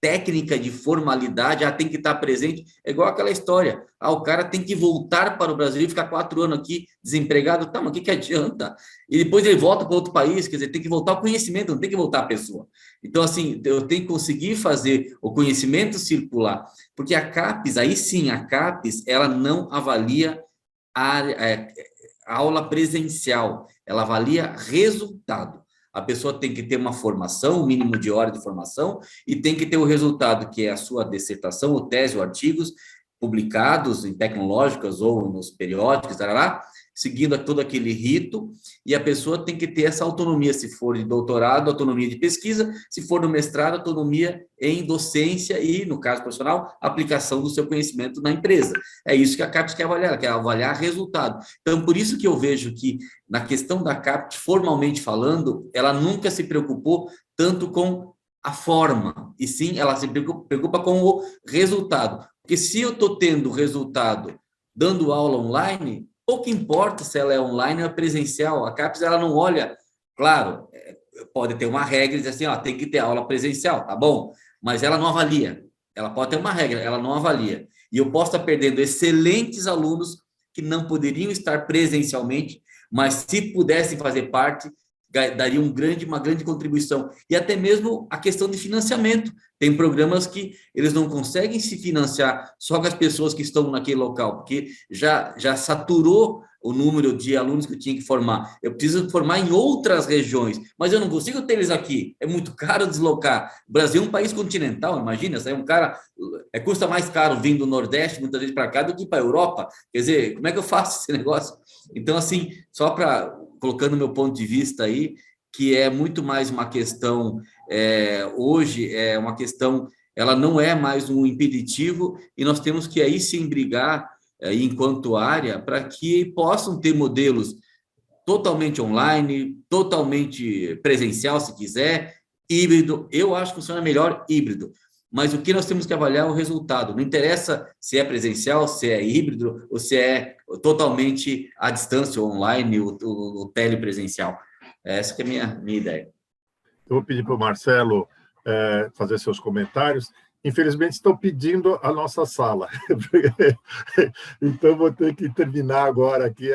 técnica de formalidade, tem que estar presente, é igual aquela história, o cara tem que voltar para o Brasil e ficar 4 anos aqui desempregado, mas o que adianta? E depois ele volta para outro país, quer dizer, tem que voltar o conhecimento, não tem que voltar a pessoa. Então, assim, eu tenho que conseguir fazer o conhecimento circular, porque a CAPES, aí sim, a CAPES, ela não avalia a aula presencial, ela avalia resultado. A pessoa tem que ter uma formação, um mínimo de horas de formação, e tem que ter o resultado, que é a sua dissertação, ou tese, ou artigos publicados em tecnológicas ou nos periódicos, seguindo todo aquele rito, e a pessoa tem que ter essa autonomia, se for de doutorado, autonomia de pesquisa, se for no mestrado, autonomia em docência e, no caso profissional, aplicação do seu conhecimento na empresa. É isso que a CAPES quer avaliar, ela quer avaliar resultado. Então, por isso que eu vejo que, na questão da CAPES, formalmente falando, ela nunca se preocupou tanto com a forma, e sim, ela se preocupa com o resultado. Porque se eu estou tendo resultado dando aula online, pouco importa se ela é online ou é presencial. A CAPES, ela não olha, claro, pode ter uma regra e dizer assim, tem que ter aula presencial, tá bom? Mas ela não avalia. Ela pode ter uma regra, ela não avalia. E eu posso estar perdendo excelentes alunos que não poderiam estar presencialmente, mas se pudessem fazer parte, daria uma grande contribuição. E até mesmo a questão de financiamento. Tem programas que eles não conseguem se financiar só com as pessoas que estão naquele local, porque já saturou o número de alunos que eu tinha que formar. Eu preciso formar em outras regiões, mas eu não consigo ter eles aqui. É muito caro deslocar. O Brasil é um país continental, imagina, um cara custa mais caro vir do Nordeste, muitas vezes, para cá, do que para a Europa. Quer dizer, como é que eu faço esse negócio? Então, assim, só para colocando meu ponto de vista aí, que é muito mais uma questão, hoje é uma questão, ela não é mais um impeditivo, e nós temos que aí sim brigar, enquanto área, para que possam ter modelos totalmente online, totalmente presencial, se quiser, híbrido. Eu acho que funciona melhor híbrido, mas o que nós temos que avaliar é o resultado. Não interessa se é presencial, se é híbrido, ou se é totalmente à distância, online, o telepresencial. Essa que é a minha ideia. Eu vou pedir para o Marcelo fazer seus comentários. Infelizmente, estão pedindo a nossa sala. Então, vou ter que terminar agora aqui.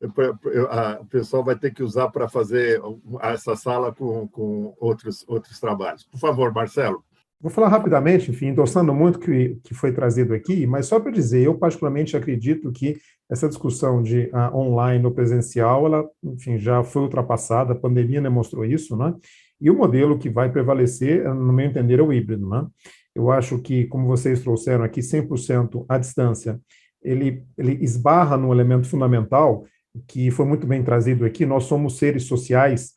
O pessoal vai ter que usar para fazer essa sala com outros trabalhos. Por favor, Marcelo. Vou falar rapidamente, enfim, endossando muito o que foi trazido aqui, mas só para dizer, eu particularmente acredito que essa discussão de online ou presencial, ela, enfim, já foi ultrapassada, a pandemia demonstrou isso, né? E o modelo que vai prevalecer, no meu entender, é o híbrido, né? Eu acho que, como vocês trouxeram aqui, 100% à distância, ele esbarra num elemento fundamental, que foi muito bem trazido aqui, nós somos seres sociais,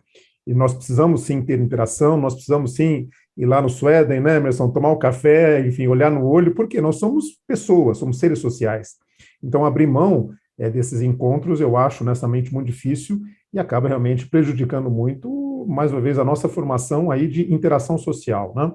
e nós precisamos sim ter interação, nós precisamos sim ir lá no Suéden, né, Emerson, tomar um café, enfim, olhar no olho, porque nós somos pessoas, somos seres sociais. Então, abrir mão desses encontros, eu acho, honestamente, muito difícil e acaba realmente prejudicando muito, mais uma vez, a nossa formação aí de interação social, né?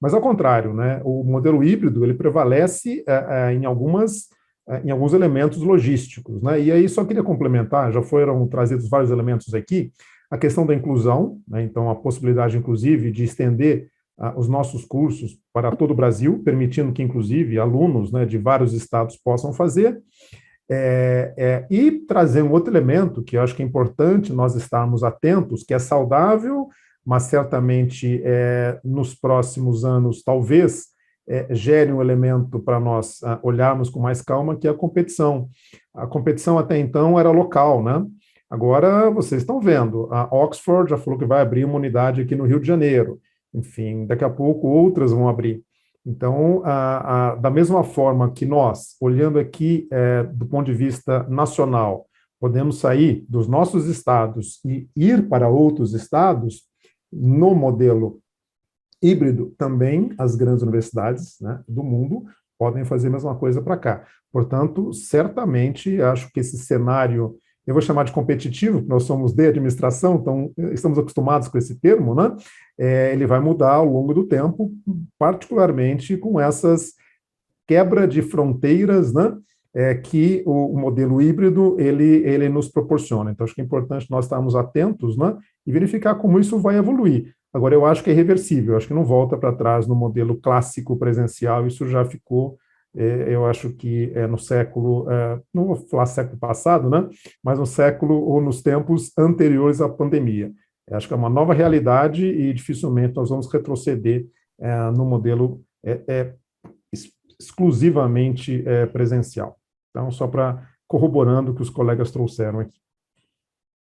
Mas, ao contrário, né, o modelo híbrido, ele prevalece em alguns elementos logísticos, né? E aí, só queria complementar, já foram trazidos vários elementos aqui, a questão da inclusão, né? Então, a possibilidade, inclusive, de estender os nossos cursos para todo o Brasil, permitindo que, inclusive, alunos, né, de vários estados possam fazer, e trazer um outro elemento que eu acho que é importante nós estarmos atentos, que é saudável mas certamente nos próximos anos, talvez, gere um elemento para nós olharmos com mais calma, que é a competição. A competição até então era local, né? Agora vocês estão vendo, a Oxford já falou que vai abrir uma unidade aqui no Rio de Janeiro. Enfim, daqui a pouco outras vão abrir. Então, da mesma forma que nós, olhando aqui do ponto de vista nacional, podemos sair dos nossos estados e ir para outros estados, no modelo híbrido, também as grandes universidades, né, do mundo podem fazer a mesma coisa para cá. Portanto, certamente, acho que esse cenário, eu vou chamar de competitivo, porque nós somos de administração, então estamos acostumados com esse termo, né? Ele vai mudar ao longo do tempo, particularmente com essas quebra de fronteiras, né? Que o modelo híbrido ele nos proporciona. Então, acho que é importante nós estarmos atentos, né? E verificar como isso vai evoluir. Agora, eu acho que é irreversível, eu acho que não volta para trás no modelo clássico presencial, isso já ficou. Eu acho que no século, não vou falar século passado, né, mas no século ou nos tempos anteriores à pandemia. Eu acho que é uma nova realidade e dificilmente nós vamos retroceder no modelo exclusivamente presencial. Então, só para corroborando o que os colegas trouxeram aqui.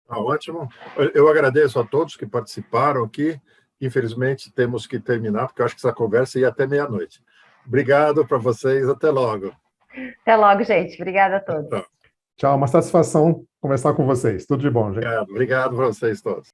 Ótimo. Eu agradeço a todos que participaram aqui. Infelizmente, temos que terminar, porque eu acho que essa conversa ia até meia-noite. Obrigado para vocês, até logo. Até logo, gente. Obrigada a todos. Tchau, uma satisfação conversar com vocês. Tudo de bom, gente. Obrigado para vocês todos.